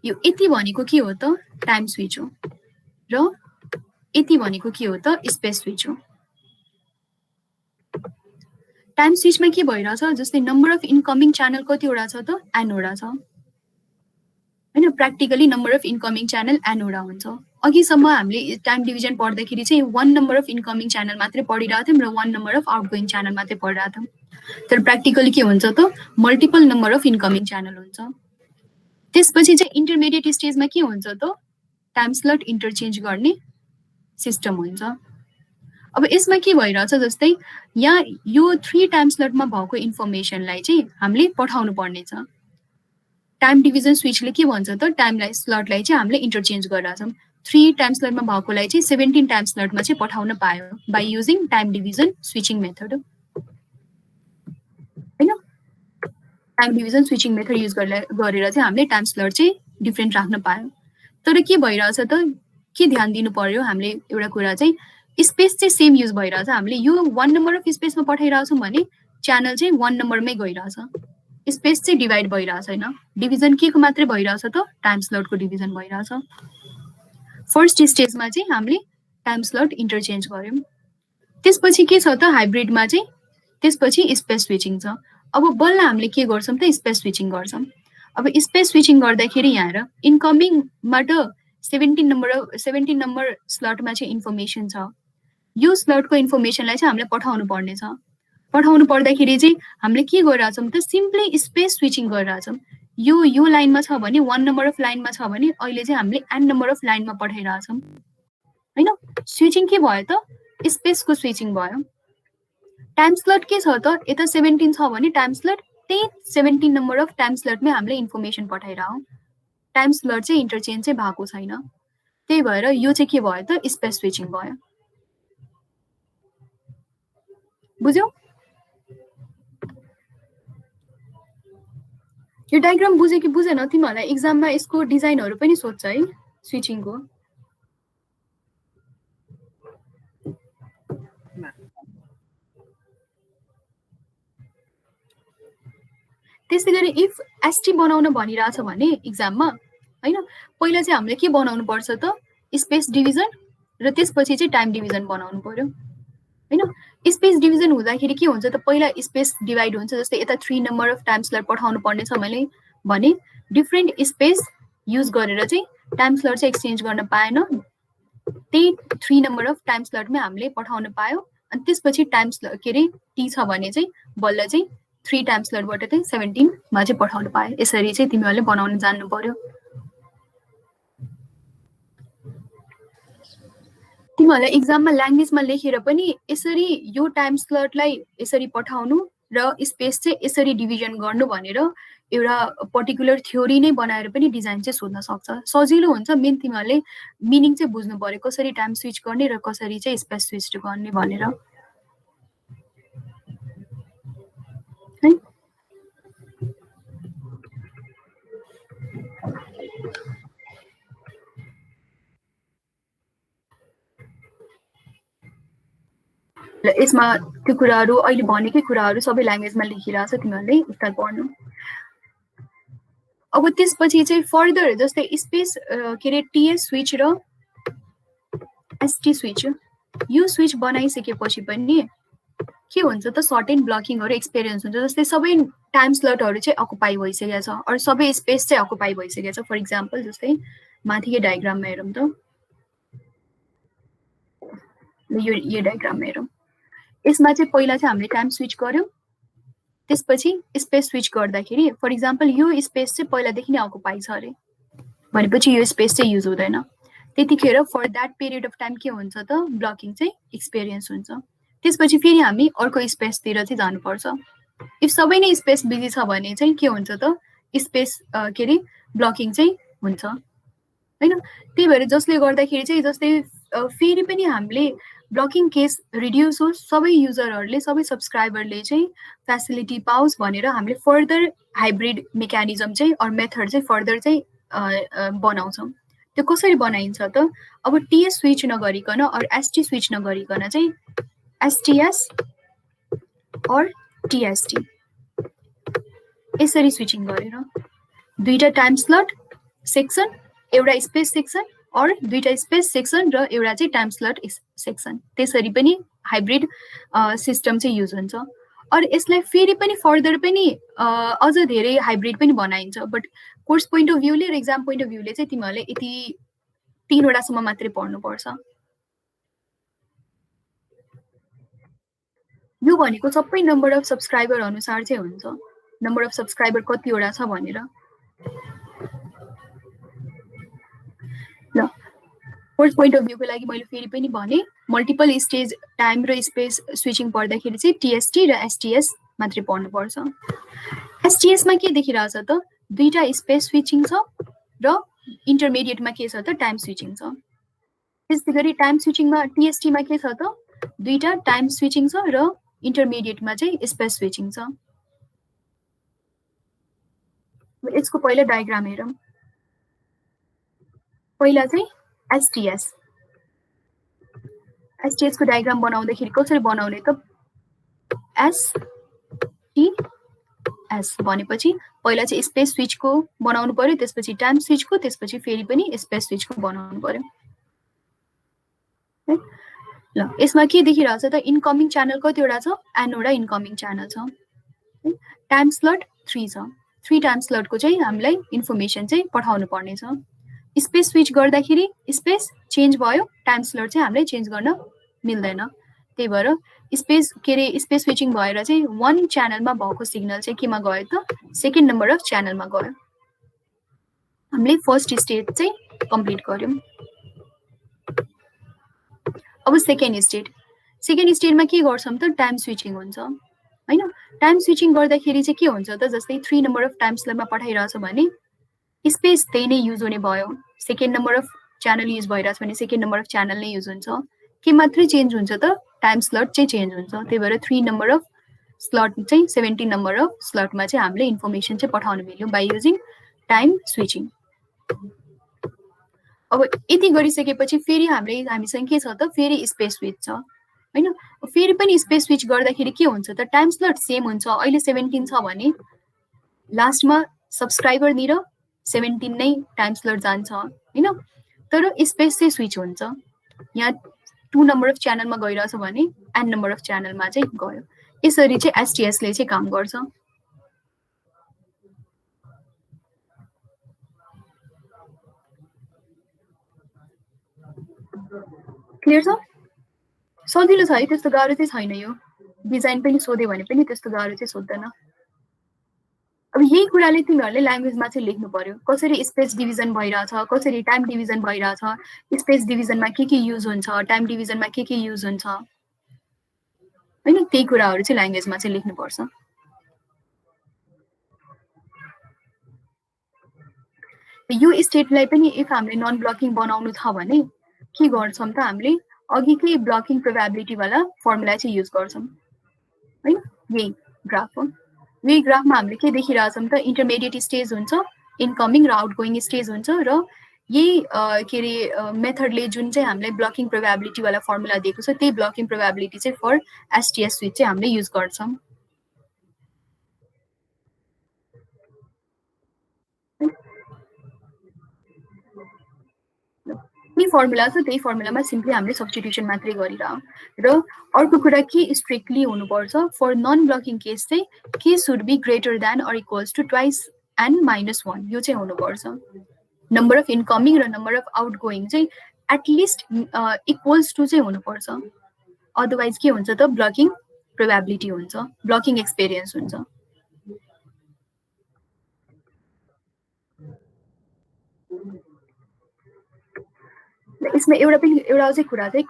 यो यति भनेको के हो त टाइम स्विच हो र यति भनेको के हो त स्पेस स्विच हो। टाइम स्विचमा के भइरहेछ, जस्तै नम्बर अफ इनकमिङ च्यानल कतिवटा छ त n वटा छ हैन। Practically number of incoming channel n वटा हुन्छ। अघिसम्म हामीले टाइम डिभिजन पढ्दाखेरि चाहिँ 1 नम्बर अफ इनकमिङ च्यानल मात्रै पढिरहेको थियौँ र 1 नम्बर अफ आउटगोइङ च्यानल मात्रै पढिरहेको थियौँ। तर प्र्याक्टिकली के हुन्छ त, multiple number of incoming channel हुन्छ। त्यसपछि चाहिँ इन्टरमिडिएट स्टेजमा के हुन्छ त, टाइम स्लट इन्टरचेन्ज गर्ने सिस्टम हुन्छ। अब यसमा के भइरहेछ, जस्तै यहाँ यो 3 टाइम स्लटमा भएको इन्फर्मेसनलाई चाहिँ हामीले पठाउनु पर्ने छ। टाइम डिभिजन स्विचले के भन्छ त, टाइमलाई स्लटलाई चाहिँ हामीले इन्टरचेन्ज गरिरहेछौँ। 3 टाइम स्लटमा भएकोलाई चाहिँ 17 टाइम स्लटमा चाहिँ पठाउन पायो by using time division switching method हैन। Time division switching method use गरेर चाहिँ हामीले टाइम स्लट चाहिँ डिफ्रेन्ट राख्न पायो। तर के भइरहेछ त, के ध्यान दिनु पर्यो हामीले, एउटा कुरा चाहिँ स्पेस चाहिँ सेम युज भइरहेछ। हामीले यो 1 नम्बर अफ स्पेसमा पठाइरहेछौँ भने च्यानल चाहिँ 1 नम्बरमै गइरहेछ, स्पेस चाहिँ डिभाइड भइरहेछ हैन। डिभिजन के को मात्रै भइरहेछ त, टाइम स्लटको डिभिजन भइरहेछ। फर्स्ट स्टेजमा चाहिँ हामीले टाइम स्लट इन्टरचेन्ज गर्यौँ। त्यसपछि के छ त हाइब्रिडमा चाहिँ, त्यसपछि स्पेस स्विचिङ छ। अब बल्ल हामीले के गर्छौँ त, स्पेस स्विचिङ गर्छौँ। अब स्पेस स्विचिङ गर्दाखेरि यहाँ हेर, इन्कमिङबाट 17 नम्बर स्लटमा चाहिँ इन्फर्मेसन छ। यो स्लटको इन्फर्मेसनलाई चाहिँ हामीले पठाउनु पर्ने छ। पठाउनु पर्दाखेरि चाहिँ हामीले के गरिरहेछौँ त, सिम्पली स्पेस स्विचिङ गरिरहेछौँ। यो लाइनमा छ भने 1 नम्बर अफ लाइनमा छ भने अहिले चाहिँ हामीले n नम्बर अफ लाइनमा पठाइरहेछौँ हैन। स्विचिङ के भयो त, स्पेसको स्विचिङ भयो। टाइम स्लट के छ त, यता 17 छ भने टाइम स्लट त्यही 17 नम्बर अफ टाइम स्लटमै हामीले इन्फर्मेसन पठाइरहौँ। टाइम स्लट चाहिँ इन्टरचेन्ज चाहिँ भएको छैन। त्यही भएर यो चाहिँ के भयो त, स्पेस स्विचिङ भयो। बुझ्यौ? यो डायग्राम बुझ्यो कि बुझेन तिमीहरूलाई? एक्जाममा यसको डिजाइनहरू पनि सोध्छ है स्विचिङको। त्यसै गरी इफ एसटी बनाउन भनिरहेछ भने एक्जाममा हैन, पहिला चाहिँ हामीले के बनाउनु पर्छ त, स्पेस डिभिजन र त्यसपछि चाहिँ टाइम डिभिजन बनाउनु पर्यो हैन। स्पेस डिभिजन हुँदाखेरि के हुन्छ त, पहिला स्पेस डिभाइड हुन्छ। जस्तै यता 3 नम्बर अफ टाइम स्लट पठाउनु पर्ने छ भने डिफ्रेन्ट स्पेस युज गरेर चाहिँ टाइम स्लट चाहिँ एक्सचेन्ज गर्न पाएन, त्यही 3 नम्बर अफ टाइम स्लटमै हामीले पठाउन पायो। अनि त्यसपछि टाइम स्लट के अरे टी छ भने चाहिँ बल्ल चाहिँ 3 टाइम स्लटबाट चाहिँ 17 मा चाहिँ पठाउन पायो। यसरी चाहिँ तिमीहरूले बनाउन जान्नु पर्यो। तिमीहरूलाई एक्जाममा ल्याङ्ग्वेजमा लेखेर पनि यसरी यो टाइम स्लटलाई यसरी पठाउनु र स्पेस चाहिँ यसरी डिभिजन गर्नु भनेर एउटा पर्टिकुलर थ्योरी नै बनाएर पनि डिजाइन चाहिँ सोध्न सक्छ। सजिलो हुन्छ, मेन तिमीहरूले मिनिङ चाहिँ बुझ्नु पर्यो, कसरी टाइम स्विच गर्ने र कसरी चाहिँ स्पेस स्विच गर्ने भनेर है। यसमा त्यो कुराहरू अहिले भनेकै कुराहरू सबै ल्याङ्ग्वेजमा लेखिरहेछ, तिमीहरूले एकताल पढ्नु। अब त्यसपछि चाहिँ फर्दर जस्तै स्पेस के अरे टीएस स्विच र एसटी स्विच यो स्विच बनाइसकेपछि पनि के हुन्छ त सर्टेन ब्लकिङहरू एक्सपिरियन्स हुन्छ जस्तै सबै टाइम स्लटहरू चाहिँ अकुपाई भइसकेको छ अरू सबै स्पेस चाहिँ अकुपाई भइसकेको छ फर इक्जाम्पल जस्तै माथिको डायग्राममा हेरौँ त यो डायग्राममा हेरौँ यसमा चाहिँ पहिला चाहिँ हामीले टाइम स्विच गर्यौँ त्यसपछि स्पेस स्विच गर्दाखेरि फर इक्जाम्पल यो स्पेस चाहिँ पहिलादेखि नै अकुपाई छ अरे भनेपछि यो स्पेस चाहिँ युज हुँदैन त्यतिखेर for that period of time के हुन्छ त ब्लकिङ चाहिँ एक्सपिरियन्स हुन्छ त्यसपछि फेरि हामी अर्को स्पेसतिर चाहिँ जानुपर्छ इफ सबै नै स्पेस बिजी छ भने चाहिँ के हुन्छ त स्पेस के अरे ब्लकिङ चाहिँ हुन्छ होइन त्यही भएर जसले गर्दाखेरि चाहिँ जस्तै फेरि पनि हामीले ब्लकिङ केस रिड्युस होस् सबै युजरहरूले सबै सब्सक्राइबरले चाहिँ फेसिलिटी पाओस् भनेर हामीले फर्दर हाइब्रिड मेकानिजम चाहिँ अर मेथड चाहिँ फर्दर चाहिँ बनाउँछौँ त्यो कसरी बनाइन्छ त अब टिएस स्विच नगरिकन अर एसटी स्विच नगरिकन चाहिँ एसटिएस अर टिएसटी यसरी स्विचिङ गरेर दुईटा टाइम स्लट सेक्सन एउटा स्पेस सेक्सन अर दुईटा स्पेस सेक्सन र एउटा चाहिँ टाइम स्लट सेक्सन त्यसरी पनि हाइब्रिड सिस्टम चाहिँ युज हुन्छ अरू यसलाई फेरि पनि फर्दर पनि अझ धेरै हाइब्रिड पनि बनाइन्छ बट कोर्स पोइन्ट अफ भ्यूले र एक्जाम पोइन्ट अफ भ्यूले चाहिँ तिमीहरूले यति 3वटासम्म मात्रै पढ्नुपर्छ यो भनेको सबै नम्बर अफ सब्सक्राइबर अनुसार चाहिँ हुन्छ नम्बर अफ सब्सक्राइबर कतिवटा छ भनेर ल कोर्स पोइन्ट अफ भ्यूको लागि मैले फेरि पनि भने मल्टिपल स्टेज टाइम र स्पेस स्विचिङ पर्दाखेरि चाहिँ टिएसटी र एसटिएस मात्रै पढ्नुपर्छ एसटिएसमा के देखिरहेछ त दुईटा स्पेस स्विचिङ छ र इन्टरमिडिएटमा के छ त टाइम स्विचिङ छ त्यसै गरी टाइम स्विचिङमा टिएसटीमा के छ त दुईटा टाइम स्विचिङ छ र इन्टरमिडिएटमा चाहिँ स्पेस स्विचिङ छ यसको पहिला डायग्राम हेरौँ पहिला चाहिँ एसटिएस एसटिएसको डायग्राम बनाउँदाखेरि कसरी बनाउने त एसटिएस भनेपछि पहिला चाहिँ स्पेस स्विचको बनाउनु पर्यो त्यसपछि टाइम स्विचको त्यसपछि फेरि पनि स्पेस स्विचको बनाउनु पर्यो ल यसमा के देखिरहेछ त इन्कमिङ च्यानल कतिवटा छ एनवटा इन्कमिङ च्यानल छ टाइम स्लट 3 छ 3 टाइम स्लटको चाहिँ हामीलाई इन्फर्मेसन चाहिँ पठाउनु पर्ने छ स्पेस स्विच गर्दाखेरि स्पेस चेन्ज भयो टाइम स्लट चाहिँ हामीले चेन्ज गर्न मिल्दैन त्यही भएर स्पेस के अरे स्पेस स्विचिङ भएर चाहिँ 1 च्यानलमा भएको सिग्नल चाहिँ केमा गयो त सेकेन्ड नम्बर अफ च्यानलमा गयो हामीले फर्स्ट स्टेज चाहिँ कम्प्लिट गर्यौँ अब सेकेन्ड स्टेजमा के गर्छौँ त टाइम स्विचिङ हुन्छ हैन टाइम स्विचिङ गर्दाखेरि चाहिँ के हुन्छ त जस्तै 3 नम्बर अफ टाइम स्लटमा पठाइरहेछ भने स्पेस त्यही नै युज हुने भयो second number of channel use भइरहेछ भने सेकेन्ड नम्बर अफ च्यानल नै युज हुन्छ के मात्रै चेन्ज हुन्छ त टाइम स्लट चाहिँ चेन्ज हुन्छ त्यही भएर 3 नम्बर अफ स्लट चाहिँ 17 नम्बर अफ स्लटमा चाहिँ हामीले इन्फर्मेसन चाहिँ पठाउनु मिल्यो बाई युजिङ टाइम स्विचिङ अब यति गरिसकेपछि फेरि हामीसँग के छ त फेरि स्पेस स्विच छ हैन फेरि पनि स्पेस स्विच गर्दाखेरि के हुन्छ त टाइम स्लट सेम हुन्छ अहिले 17 छ भने लास्टमा सब्सक्राइबर निर 17 नै टाइम स्लट जान्छ हैन तर स्पेस चाहिँ स्विच हुन्छ यहाँ 2 नम्बर अफ च्यानलमा गइरहेछ भने एन नम्बर अफ च्यानलमा चाहिँ गयो यसरी चाहिँ एसटिएसले चाहिँ काम गर्छ क्लियर छ सजिलो छ है त्यस्तो गाह्रो चाहिँ छैन यो डिजाइन पनि सोध्यो भने पनि त्यस्तो गाह्रो चाहिँ सोध्दैन अब यही कुराले तिमीहरूले ल्याङ्ग्वेजमा चाहिँ लेख्नु पर्यो कसरी स्पेस डिभिजन भइरहेछ कसरी टाइम डिभिजन भइरहेछ स्पेस डिभिजनमा के युज हुन्छ टाइम डिभिजनमा के युज हुन्छ हैन त्यही कुराहरू चाहिँ ल्याङ्ग्वेजमा चाहिँ लेख्नुपर्छ यो स्टेटलाई पनि इफ हामीले नन ब्लकिङ बनाउनु छ भने के गर्छौँ त हामीले अघिकै ब्लकिङ प्रोबेबिलिटीवाला फर्मुला चाहिँ युज गर्छौँ है यही ग्राफ हो यही ग्राफमा हामीले के देखिरहेछौँ त इन्टरमिडिएट स्टेज हुन्छ इनकमिङ र आउटगोइङ स्टेज हुन्छ र यही के अरे मेथडले जुन चाहिँ हामीलाई ब्लकिङ प्रोबेबिलिटीवाला फर्मुला दिएको छ त्यही ब्लकिङ प्रोबेबिलिटी चाहिँ फर एसटिएस स्विच चाहिँ हामीले युज गर्छौँ फर्मुला छ त्यही फर्मुलामा सिम्पली हामीले सब्स्टिट्युसन मात्रै गरिरहँ र अर्को कुरा के स्ट्रिक्टली हुनुपर्छ फर नन ब्लकिङ केस चाहिँ K should be greater than or equals to twice and -1 यो चाहिँ हुनुपर्छ नम्बर अफ इनकमिङ र नम्बर अफ आउटगोइङ चाहिँ एटलिस्ट इक्वल्स टु चाहिँ हुनुपर्छ अदरवाइज के हुन्छ त ब्लकिङ प्रोबेबिलिटी हुन्छ ब्लकिङ एक्सपिरियन्स हुन्छ यसमा एउटा चाहिँ कुरा चाहिँ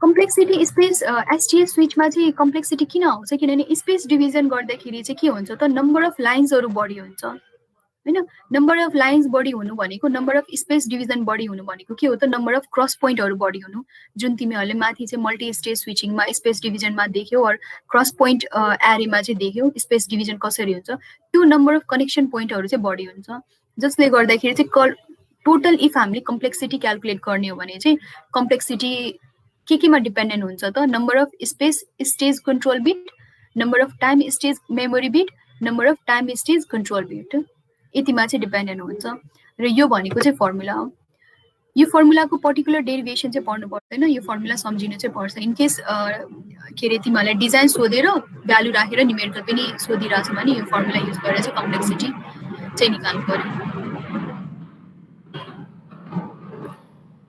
कम्प्लेक्सिटी स्पेस एसटीएस स्विचमा चाहिँ कम्प्लेक्सिटी किन आउँछ किनभने स्पेस डिभिजन गर्दाखेरि चाहिँ के हुन्छ त नम्बर अफ लाइन्सहरू बढी हुन्छ हैन नम्बर अफ लाइन्स बढी हुनु भनेको नम्बर अफ स्पेस डिभिजन बढी हुनु भनेको के हो त नम्बर अफ क्रस पोइन्टहरू बढी हुनु जुन तिमीहरूले माथि चाहिँ मल्टी स्टेज स्विचिङमा स्पेस डिभिजनमा देख्यौ अर क्रस पोइन्ट एरेमा चाहिँ देख्यौ स्पेस डिभिजन कसरी हुन्छ त्यो नम्बर अफ कनेक्सन पोइन्टहरू चाहिँ बढी हुन्छ जसले गर्दाखेरि चाहिँ टोटल इफ हामीले कम्प्लेक्सिटी क्याल्कुलेट गर्ने हो भने चाहिँ कम्प्लेक्सिटी केमा डिपेन्डेन्ट हुन्छ त number of space stage control beet number of time stage memory beet number of time stage control beet यतिमा चाहिँ डिपेन्डेन्ट हुन्छ र यो भनेको चाहिँ फर्मुला हो यो फर्मुलाको पर्टिकुलर डेरिभेसन चाहिँ पढ्नु पर्दैन यो फर्मुला सम्झिनु चाहिँ पर्छ इन केस के अरे तिमीहरूलाई डिजाइन सोधेर भ्यालु राखेर न्युमेरिकल पनि सोधिरहेको छ भने यो फर्मुला युज गरेर चाहिँ कम्प्लेक्सिटी चाहिँ निकाल्नु पर्यो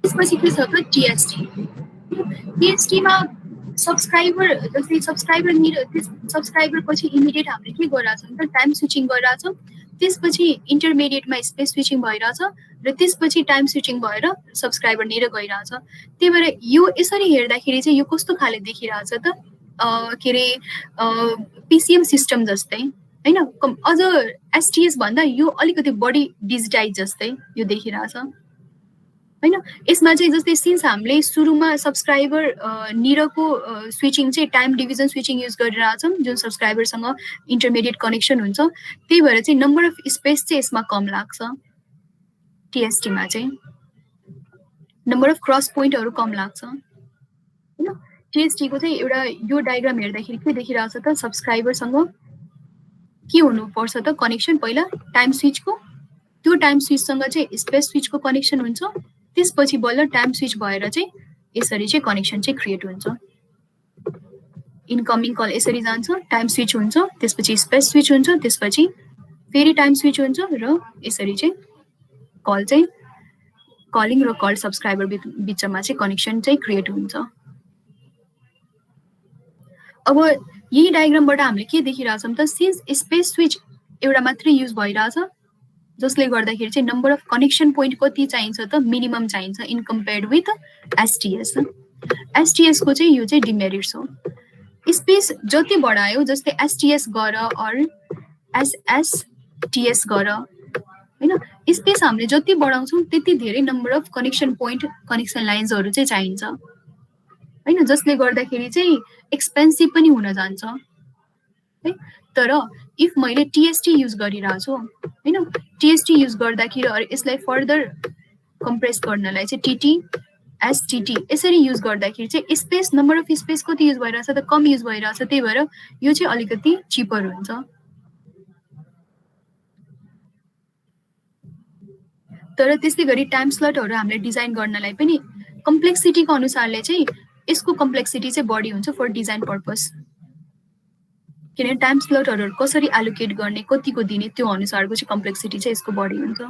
त्यसपछि के छ त टीएसटीमा सब्सक्राइबर जस्तै सब्सक्राइबर पछि इमिडिएट हामीले के गरिरहेछौँ त टाइम स्विचिङ गरिरहेछौँ त्यसपछि इन्टरमिडिएटमा स्पेस स्विचिङ भइरहेछ र त्यसपछि टाइम स्विचिङ भएर सब्सक्राइबर नेर गइरहेछ त्यही भएर यो यसरी हेर्दाखेरि चाहिँ यो कस्तो खाले देखिरहेछ त के अरे पिसिएम सिस्टम जस्तै हैन अझ एसटीएस भन्दा यो अलिकति बढी डिजिटाइज जस्तै यो देखिरहेछ हैन यसमा चाहिँ जस्तै सिन्स हामीले सुरुमा सब्सक्राइबर निरको स्विचिङ चाहिँ टाइम डिभिजन स्विचिङ युज गरिरहेछौँ जुन सब्सक्राइबरसँग इन्टरमिडिएट कनेक्सन हुन्छ त्यही भएर चाहिँ नम्बर अफ स्पेस चाहिँ यसमा कम लाग्छ टीएसटीमा चाहिँ नम्बर अफ क्रस पोइन्टहरू कम लाग्छ हैन टीएसटीको चाहिँ एउटा यो डायग्राम हेर्दाखेरि के देखिरहेछ त सब्सक्राइबरसँग के हुनुपर्छ त कनेक्सन पहिला टाइम स्विचको त्यो टाइम स्विचसँग चाहिँ स्पेस स्विचको कनेक्सन हुन्छ त्यसपछि बल्ल टाइम स्विच भएर चाहिँ यसरी चाहिँ कनेक्सन चाहिँ क्रिएट हुन्छ इनकमिङ कल यसरी जान्छ टाइम स्विच हुन्छ त्यसपछि स्पेस स्विच हुन्छ त्यसपछि फेरि टाइम स्विच हुन्छ र यसरी चाहिँ कल चाहिँ कलिङ र कल सब्सक्राइबर बिचमा चाहिँ कनेक्सन चाहिँ क्रिएट हुन्छ अब यही डायग्रामबाट हामीले के देखिरहेछौँ त सिन्स स्पेस स्विच एउटा मात्रै युज भइरहेछ जसले गर्दाखेरि चाहिँ नम्बर अफ कनेक्सन पोइन्ट कति चाहिन्छ त मिनिमम चाहिन्छ इन कम्पेयर्ड विथ एसटीएस एसटीएसको चाहिँ यो चाहिँ डिमेरिट्स हो स्पेस जति बढायो जस्तै एसटीएस गर अर एसएसटीएस गर हैन स्पेस हामीले जति बढाउँछौँ त्यति धेरै number of connection point connection लाइन्सहरू चाहिँ चाहिन्छ हैन जसले गर्दाखेरि चाहिँ एक्सपेन्सिभ पनि हुन जान्छ है तर इफ मैले टीएसटी युज गरिरहेको छु हैन टीएसटी युज गर्दाखेरि यसलाई फर्दर कम्प्रेस गर्नलाई चाहिँ टीटी एसटीटी यसरी युज गर्दाखेरि चाहिँ स्पेस नम्बर अफ स्पेस कति युज भइरहेछ त कम युज भइरहेछ त्यही भएर यो चाहिँ अलिकति चिपर हुन्छ तर त्यस्तै गरी टाइम स्लटहरू हामीले डिजाइन गर्नलाई पनि कम्प्लेक्सिटीको अनुसारले चाहिँ यसको कम्प्लेक्सिटी चाहिँ बढी हुन्छ फर डिजाइन पर्पस किनभने टाइम स्लटहरू कसरी एलोकेट गर्ने कतिको दिने त्यो अनुसारको चाहिँ कम्प्लेक्सिटी चाहिँ यसको बढी हुन्छ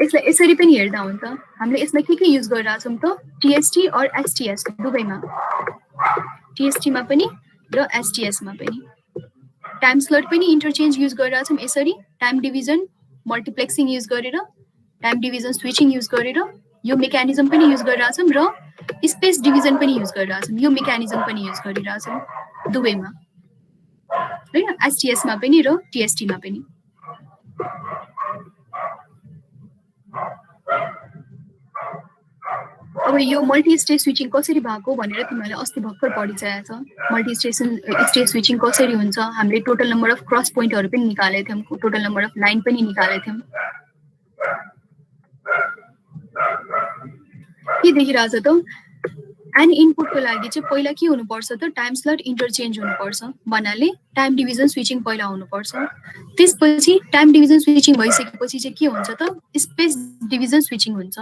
यसलाई यसरी पनि हेर्दा हुन्छ हामीले यसमा के युज गरिरहेछौँ त टीएसटी अर एसटीएस दुवैमा टीएसटीमा पनि र एसटीएसमा पनि टाइम स्लट पनि इन्टरचेन्ज युज गरिरहेछौँ यसरी टाइम डिभिजन मल्टिप्लेक्सिङ युज गरेर टाइम डिभिजन स्विचिङ युज गरेर यो मेकानिजम पनि युज गरिरहेछौँ र स्पेस डिभिजन पनि युज गरिरहेछौँ यो मेकानिजम पनि युज गरिरहेछौँ दुवैमा हैन एसटीएसमा पनि र टीएसटीमा पनि अब यो मल्टी स्टेज स्विचिङ कसरी भएको भनेर तिमीहरूले अस्ति भर्खर पढिसकेको छ मल्टी स्टेज स्विचिङ कसरी हुन्छ हामीले टोटल नम्बर अफ क्रस पोइन्टहरू पनि निकालेको थियौँ टोटल नम्बर अफ लाइन पनि निकालेको थियौँ के देखिरहेछ त एन्ड इनपुटको लागि चाहिँ पहिला के हुनुपर्छ त टाइम स्लट इन्टरचेन्ज हुनुपर्छ भन्नाले टाइम डिभिजन स्विचिङ पहिला हुनुपर्छ त्यसपछि टाइम डिभिजन स्विचिङ भइसकेपछि चाहिँ के हुन्छ त स्पेस डिभिजन स्विचिङ हुन्छ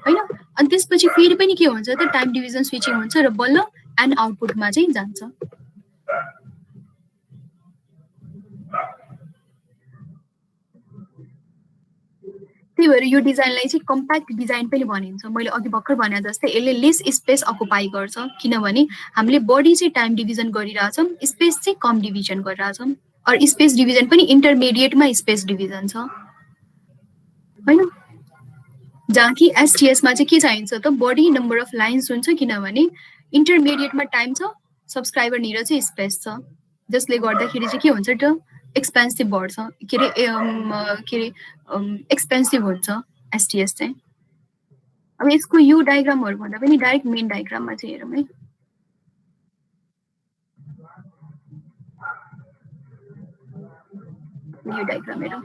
हैन अनि त्यसपछि फेरि पनि के हुन्छ त टाइम डिभिजन स्विचिङ हुन्छ र बल्ल एन्ड आउटपुटमा चाहिँ जान्छ त्यही भएर यो डिजाइनलाई चाहिँ कम्प्याक्ट डिजाइन पनि भनिन्छ मैले अघि भर्खर भने जस्तै यसले लेस स्पेस अकुपाई गर्छ किनभने हामीले बढी चाहिँ टाइम डिभिजन गरिरहेछौँ स्पेस चाहिँ कम डिभिजन गरिरहेछौँ अर स्पेस डिभिजन पनि इन्टरमिडिएटमा स्पेस डिभिजन छ हैन जहाँ कि एसटिएसमा चाहिँ के चाहिन्छ त बढी नम्बर अफ लाइन्स हुन्छ किनभने इन्टरमिडिएटमा टाइम छ सब्सक्राइबर निर चाहिँ स्पेस छ जसले गर्दाखेरि चाहिँ के हुन्छ त एक्सपेन्सिभ बढ्छ के अरे एक्सपेन्सिभ हुन्छ एसटिएस चाहिँ अब यसको यो डायग्रामहरु भन्दा पनि डाइरेक्ट मेन डायग्राममा चाहिँ हेरौँ है यो डायग्राम हेरौँ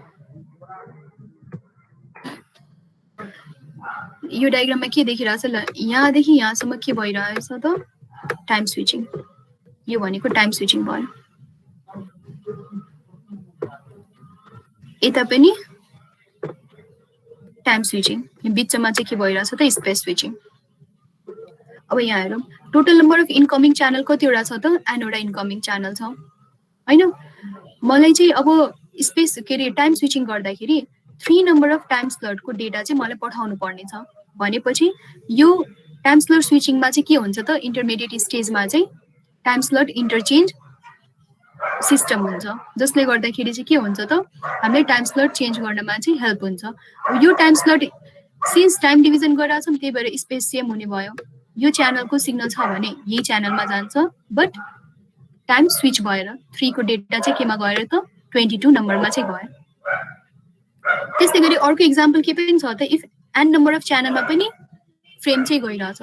यो डायग्राममा के देखिरहेछ ल यहाँदेखि यहाँसम्म के भइरहेछ त टाइम स्विचिङ यो भनेको टाइम स्विचिङ भयो यता पनि टाइम स्विचिङ बिचमा चाहिँ के भइरहेछ त स्पेस स्विचिङ अब यहाँ हेरौँ total number of incoming channel कतिवटा छ त एनवटा इन्कमिङ च्यानल छ हैन मलाई चाहिँ अब स्पेस के अरे टाइम स्विचिङ गर्दाखेरि 3 नम्बर अफ टाइम स्लटको डेटा चाहिँ मलाई पठाउनु पर्ने छ भनेपछि यो टाइम स्लट स्विचिङमा चाहिँ के हुन्छ त इन्टरमिडिएट स्टेजमा चाहिँ टाइम स्लट इन्टरचेन्ज सिस्टम हुन्छ जसले गर्दाखेरि चाहिँ के हुन्छ त हामीले टाइम स्लट चेन्ज गर्नमा चाहिँ हेल्प हुन्छ यो time slot since time division गरिरहेछौँ त्यही भएर स्पेस सेम हुने भयो यो च्यानलको सिग्नल छ भने यही च्यानलमा जान्छ बट टाइम स्विच भएर 3 को डेटा चाहिँ केमा गएर त 22 नम्बरमा चाहिँ गयो त्यस्तै गरी अर्को एक्जाम्पल के पनि छ त इफ एन नम्बर अफ च्यानलमा पनि फ्रेम चाहिँ गइरहेछ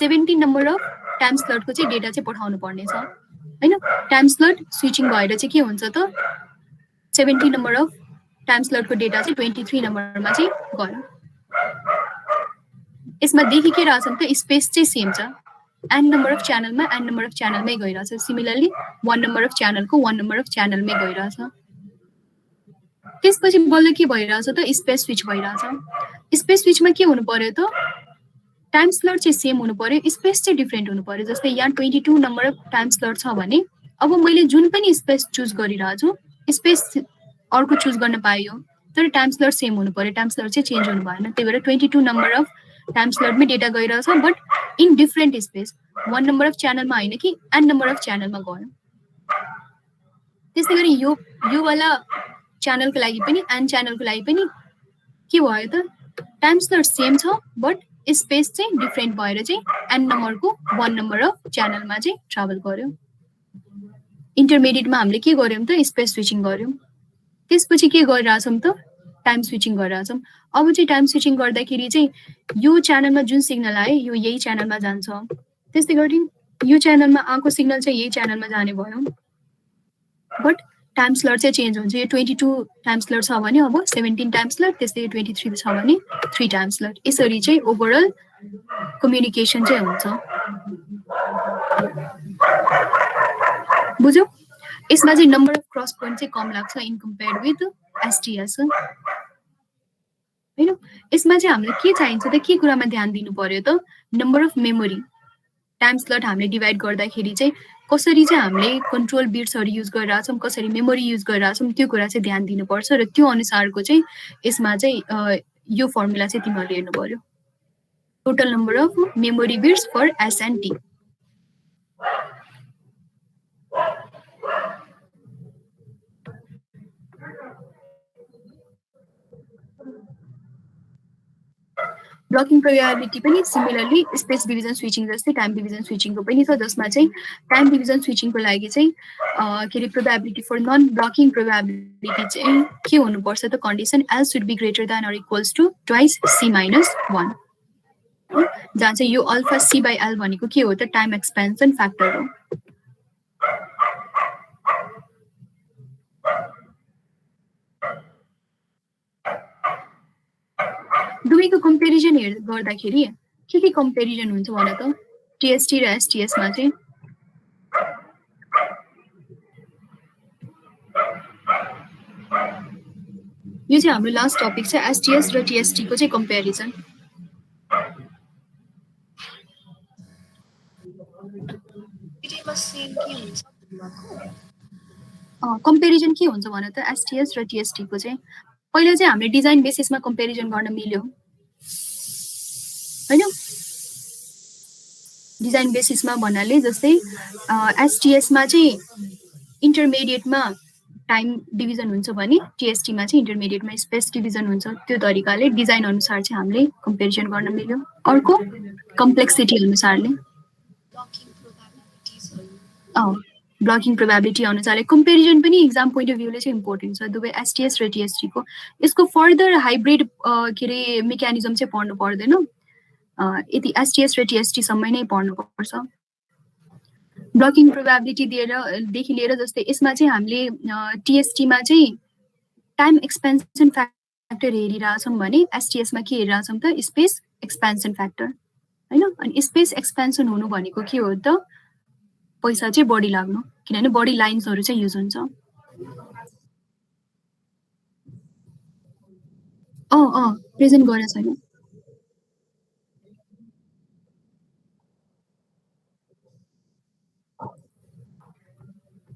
17 नम्बर अफ टाइम स्लटको चाहिँ डेटा चाहिँ पठाउनु पर्ने छ हैन टाइम स्लट स्विचिङ भएर चाहिँ के हुन्छ त 17 नम्बर अफ टाइम स्लटको डेटा चाहिँ 23 नम्बरमा चाहिँ गयो यसमा देखि के रहेछ त स्पेस चाहिँ सेम छ एन नम्बर अफ च्यानलमा एन नम्बर अफ च्यानलमै गइरहेछ सिमिलरली 1 नम्बर अफ च्यानलको 1 नम्बर अफ च्यानलमै गइरहेछ त्यसपछि बल्ल के भइरहेछ त स्पेस स्विच भइरहेछ स्पेस स्विचमा के हुनु पर्यो त टाइम स्लट चाहिँ सेम हुनु पर्यो स्पेस चाहिँ डिफरेन्ट हुनु पर्यो जस्तै यहाँ 22 नम्बर अफ टाइम स्लट छ भने अब मैले जुन पनि स्पेस चुज गरिरहेछु स्पेस अर्को चुज गर्न पाइयो तर टाइम स्लट सेम हुनु पर्यो टाइम स्लट चाहिँ चेन्ज हुनु भएन त्यही भएर 22 नम्बर अफ टाइम स्लटमै डेटा गइरहेछ but in different space 1 number of च्यानलमा होइन कि एन नम्बर अफ च्यानलमा गयो त्यसै गरी यो वाला च्यानलको लागि पनि एन च्यानलको लागि पनि के भयो त टाइम स्लट सेम छ बट स्पेस चाहिँ डिफरेन्ट भएर चाहिँ एन नम्बरको 1 नम्बर अफ च्यानलमा चाहिँ ट्राभल गर्यो इन्टरमिडिएटमा हामीले के गर्यौँ त स्पेस स्विचिङ गर्यौँ त्यसपछि के गरिरहेछौँ त टाइम स्विचिङ गरिरहेछौँ अब चाहिँ टाइम स्विचिङ गर्दाखेरि चाहिँ यो च्यानलमा जुन सिग्नल आयो यो यही च्यानलमा जान्छ त्यस्तै गरी यो च्यानलमा आएको सिग्नल चाहिँ यही च्यानलमा जाने भयो बट टाइम स्लट चाहिँ चेन्ज हुन्छ यो 22 टाइम स्लट छ भने अब 17 टाइम स्लट त्यस्तै 23 छ भने 3 टाइम स्लट यसरी चाहिँ ओभरअल कम्युनिकेसन चाहिँ हुन्छ बुझ्यौ यसमा चाहिँ नम्बर अफ क्रस पोइन्ट चाहिँ कम लाग्छ इन कम्पेयर विथ एसटिएस हैन यसमा चाहिँ हामीले के चाहिन्छ त के कुरामा ध्यान दिनु पर्यो त number of memory time slot हामीले डिभाइड गर्दाखेरि चाहिँ कसरी चाहिँ हामीले कन्ट्रोल बिट्सहरु युज गरिरहेछौँ कसरी मेमोरी युज गरिरहेछौँ त्यो कुरा चाहिँ ध्यान दिनुपर्छ र त्यो अनुसारको चाहिँ यसमा चाहिँ यो फर्मुला चाहिँ तिमीहरूले हेर्नु पर्यो total number of memory bits for S and T blocking probability पनि सिमिलरली स्पेस डिभिजन स्विचिङ जस्तै टाइम डिभिजन स्विचिङको पनि छ जसमा चाहिँ टाइम डिभिजन स्विचिङको लागि चाहिँ के अरे probability for non blocking probability चाहिँ के हुनुपर्छ त condition L should be greater than or equals to twice C minus 1 जहाँ चाहिँ यो अल्फा सी बाई एल भनेको के हो त टाइम एक्सपेन्सन फ्याक्टर हो दुवैको कम्पेरिजन गर्दाखेरि के कम्पेरिजन हुन्छ भने त टिएसटी र एसटिएसमा चाहिँ यो चाहिँ हाम्रो लास्ट टपिक छ एसटिएस र टिएसटी को चाहिँ कम्पेरिजन। कम्पेरिजन के हुन्छ भने त एसटिएस र टिएसटी को चाहिँ पहिला चाहिँ हामीले डिजाइन बेसिसमा कम्पेरिजन गर्न मिल्यो हैन। डिजाइन बेसिसमा भन्नाले जस्तै एसटिएसमा चाहिँ इन्टरमिडिएटमा टाइम डिभिजन हुन्छ भने टिएसटीमा चाहिँ इन्टरमिडिएटमा स्पेस डिभिजन हुन्छ। त्यो तरिकाले डिजाइन अनुसार चाहिँ हामीले कम्पेरिजन गर्न मिल्यो। अर्को कम्प्लेक्सिटी अनुसारले ब्लकिङ प्रोबेबिलिटी अनुसारले कम्पेरिजन पनि एक्जाम पोइन्ट अफ भ्यूले चाहिँ इम्पोर्टेन्ट छ दुवै एसटिएस र टिएसटी को। यसको फर्दर हाइब्रिड के अरे मेकानिजम चाहिँ पढ्नु पर्दैन, यति एसटिएस र टिएसटी सम्मै नै पढ्नुपर्छ। ब्लकिङ प्रोबेबिलिटी देखि लिएर जस्तै यसमा चाहिँ हामीले टिएसटीमा चाहिँ टाइम एक्सपेन्सन फ्याक्टर हेरिरहेछौँ भने एसटिएसमा के हेरिरहेछौँ त स्पेस एक्सपेन्सन फ्याक्टर हैन। अनि स्पेस एक्सपेन्सन हुनु भनेको के हो त पैसा चाहिँ बढी लाग्नु, किनभने बढी लाइन्सहरू चाहिँ युज हुन्छ। प्रेजेन्ट गरेको छैन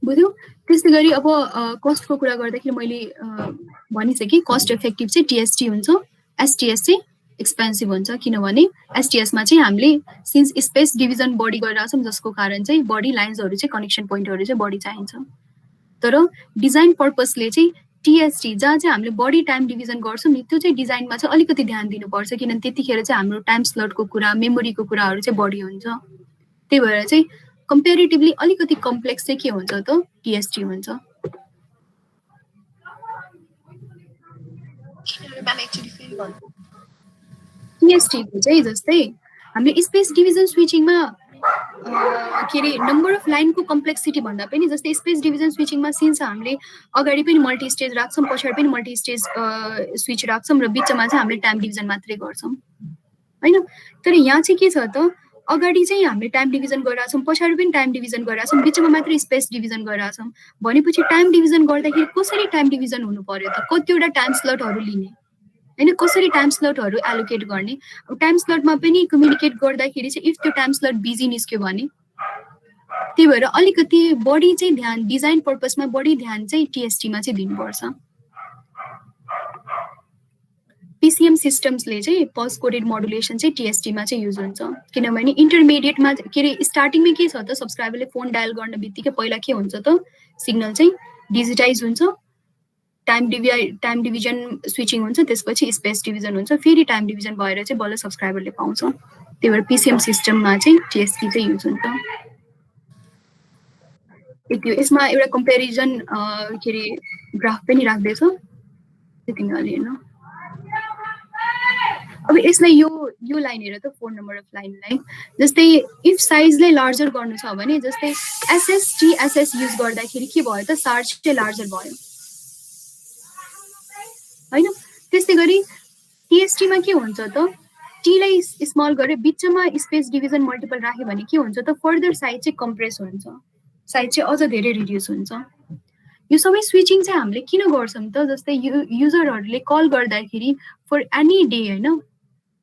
बुझ्यौ। त्यस्तै गरी अब कस्टको कुरा गर्दाखेरि मैले भनिसकेँ कस्ट इफेक्टिभ चाहिँ टिएसटी हुन्छ, एसटिएस चाहिँ एक्सपेन्सिभ हुन्छ। किनभने एसटिएसमा चाहिँ हामीले सिन्स स्पेस डिभिजन बढी गरिरहेछौँ जसको कारण चाहिँ बढी लाइन्सहरू चाहिँ कनेक्सन पोइन्टहरू चाहिँ बढी चाहिन्छ। तर डिजाइन पर्पसले चाहिँ टिएसटी जहाँ चाहिँ हामीले बढी टाइम डिभिजन गर्छौँ नि त्यो चाहिँ डिजाइनमा चाहिँ अलिकति ध्यान दिनुपर्छ, किनभने त्यतिखेर चाहिँ हाम्रो टाइम स्लटको कुरा मेमोरीको कुराहरू चाहिँ बढी हुन्छ। त्यही भएर चाहिँ कम्पेरिटिभली अलिकति कम्प्लेक्स चाहिँ के हुन्छ त टिएसटी हुन्छ। टिएसटीको चाहिँ जस्तै हामीले स्पेस डिभिजन स्विचिङमा के अरे नम्बर अफ लाइनको कम्प्लेक्सिटी भन्दा पनि जस्तै स्पेस डिभिजन स्विचिङमा सिन्स हामीले अगाडि पनि मल्टी स्टेज राख्छौँ पछाडि पनि मल्टी स्टेज स्विच राख्छौँ र बिचमा चाहिँ हामीले टाइम डिभिजन मात्रै गर्छौँ हैन। तर यहाँ चाहिँ के छ त अगाडि चाहिँ हामीले टाइम डिभिजन गरिरहेछौँ पछाडि पनि टाइम डिभिजन गरिरहेछौँ बिचमा मात्रै स्पेस डिभिजन गरिरहेछौँ भनेपछि टाइम डिभिजन गर्दाखेरि कसरी टाइम डिभिजन हुनु पर्यो त, कतिवटा टाइम स्लटहरू लिने हैन, कसरी टाइम स्लटहरू एलोकेट गर्ने। अब टाइम स्लटमा पनि कम्युनिकेट गर्दाखेरि चाहिँ इफ त्यो टाइम स्लट बिजी निस्क्यो भने त्यही भएर अलिकति बढी चाहिँ ध्यान डिजाइन पर्पसमा बढी ध्यान चाहिँ टिएसटीमा चाहिँ दिनुपर्छ। पीसीएम सिस्टम्सले चाहिँ पल्स कोडेड मोडुलेसन चाहिँ टिएसटीमा चाहिँ युज हुन्छ, किनभने इन्टरमिडिएटमा के अरे स्टार्टिङमै के छ त सब्सक्राइबरले फोन डायल गर्न बित्तिकै पहिला के हुन्छ त सिग्नल चाहिँ डिजिटाइज हुन्छ, टाइम डिभिजन स्विचिङ हुन्छ, त्यसपछि स्पेस डिभिजन हुन्छ, फेरि टाइम डिभिजन भएर चाहिँ बल्ल सब्सक्राइबरले पाउँछ। त्यही भएर पीसीएम सिस्टममा चाहिँ टिएसटी चाहिँ युज हुन्छ। यसमा एउटा कम्पेरिजन के अरे ग्राफ पनि राख्दैछ त्यतिले हेर्नु। अब यसलाई यो लाइन हेर त 4 नम्बर अफ लाइनलाई जस्तै इफ साइजलाई लार्जर गर्नु छ भने जस्तै एसएस टिएसएस युज गर्दाखेरि के भयो त चार्ज चाहिँ लार्जर भयो हैन। त्यस्तै गरी टिएसटीमा के हुन्छ त टीलाई स्मल गरे बिचमा स्पेस डिभिजन मल्टिपल राख्यो भने के हुन्छ त फर्दर साइज चाहिँ कम्प्रेस हुन्छ, साइज चाहिँ अझ धेरै रिड्युस हुन्छ। यो सबै स्विचिङ चाहिँ हामीले किन गर्छौँ त जस्तै युजरहरूले कल गर्दाखेरि फर एनी डे हैन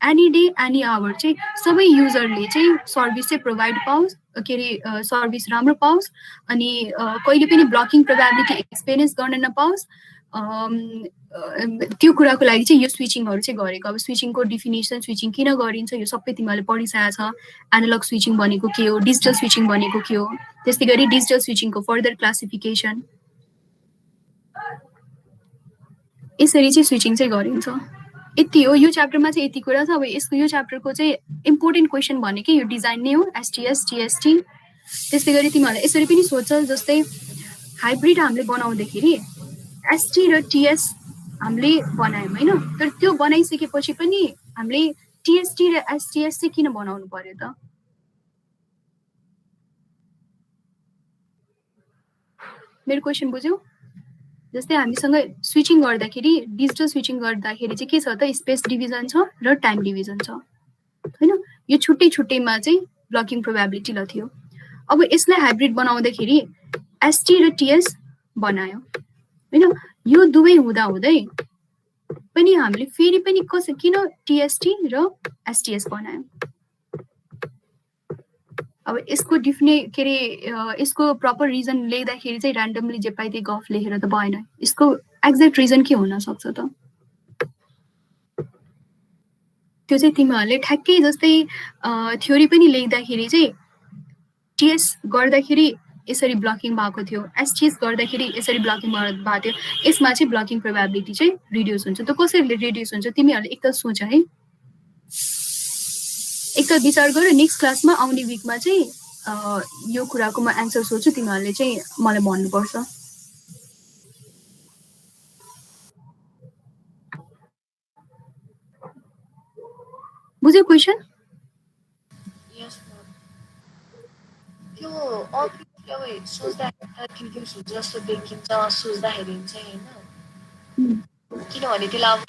एनी डे एनी आवर चाहिँ सबै युजरले चाहिँ सर्भिस चाहिँ प्रोभाइड पाओस् के अरे सर्भिस राम्रो पाओस् अनि कहिले पनि ब्लकिङ प्रोबेबिलिटी एक्सपिरियन्स गर्न नपाओस् त्यो कुराको लागि चाहिँ यो स्विचिङहरू चाहिँ गरेको। अब स्विचिङको डिफिनेसन स्विचिङ किन गरिन्छ यो सबै तिमीहरूले पढिसकेको छ, एनालग स्विचिङ भनेको के हो, डिजिटल स्विचिङ भनेको के हो, त्यस्तै गरी डिजिटल स्विचिङको फर्दर क्लासिफिकेसन यसरी चाहिँ स्विचिङ चाहिँ गरिन्छ। यति हो यो च्याप्टरमा चाहिँ यति कुरा छ। अब यसको यो च्याप्टरको चाहिँ इम्पोर्टेन्ट क्वेसन भनेकै यो डिजाइन नै हो एसटिएस टिएसटी। त्यस्तै गरी तिमीहरूले यसरी पनि सोध्छ जस्तै हाइब्रिड हामीले बनाउँदाखेरि एसटी र टिएस हामीले बनायौँ हैन, तर त्यो बनाइसकेपछि पनि हामीले टिएसटी र एसटिएस चाहिँ किन बनाउनु पर्यो त? मेरो क्वेसन बुझ्यौ? जस्तै हामीसँग स्विचिङ गर्दाखेरि डिजिटल स्विचिङ गर्दाखेरि चाहिँ के छ त स्पेस डिभिजन छ र टाइम डिभिजन छ हैन। यो छुट्टै छुट्टैमा चाहिँ ब्लकिङ प्रोबेबिलिटी ल थियो। अब यसलाई हाइब्रिड बनाउँदाखेरि एसटी र टिएस बनायो हैन। यो दुवै हुँदाहुँदै पनि हामीले फेरि पनि किन टिएसटी र एसटिएस बनायो। अब यसको के अरे यसको प्रपर रिजन लेख्दाखेरि चाहिँ ऱ्यान्डमली जे पाइ त्यही गफ लेखेर त भएन। यसको एक्ज्याक्ट रिजन के हुन सक्छ त? त्यो चाहिँ तिमीहरूले ठ्याक्कै जस्तै थ्योरी पनि लेख्दाखेरि चाहिँ टिएस गर्दाखेरि यसरी ब्लकिङ भएको थियो, एसटिएस गर्दाखेरि यसरी ब्लकिङ भएको थियो। यसमा चाहिँ ब्लकिङ प्रोबेबिलिटी चाहिँ रिड्युस हुन्छ। त कसरी रिड्युस हुन्छ तिमीहरूले एकताल सोच है, एकताल विचार गर। नेक्स्ट क्लासमा आउने विकमा चाहिँ यो कुराको म एन्सर सोध्छु, तिमीहरूले चाहिँ मलाई भन्नुपर्छ। बुझ्यो क्वेसन? यस म्याम। त्यो अघि सोच्दाखेरि कन्फ्युज हुन्छ जस्तो देखिन्छ सोच्दाखेरि चाहिँ हैन, किनभने त्यसलाई अब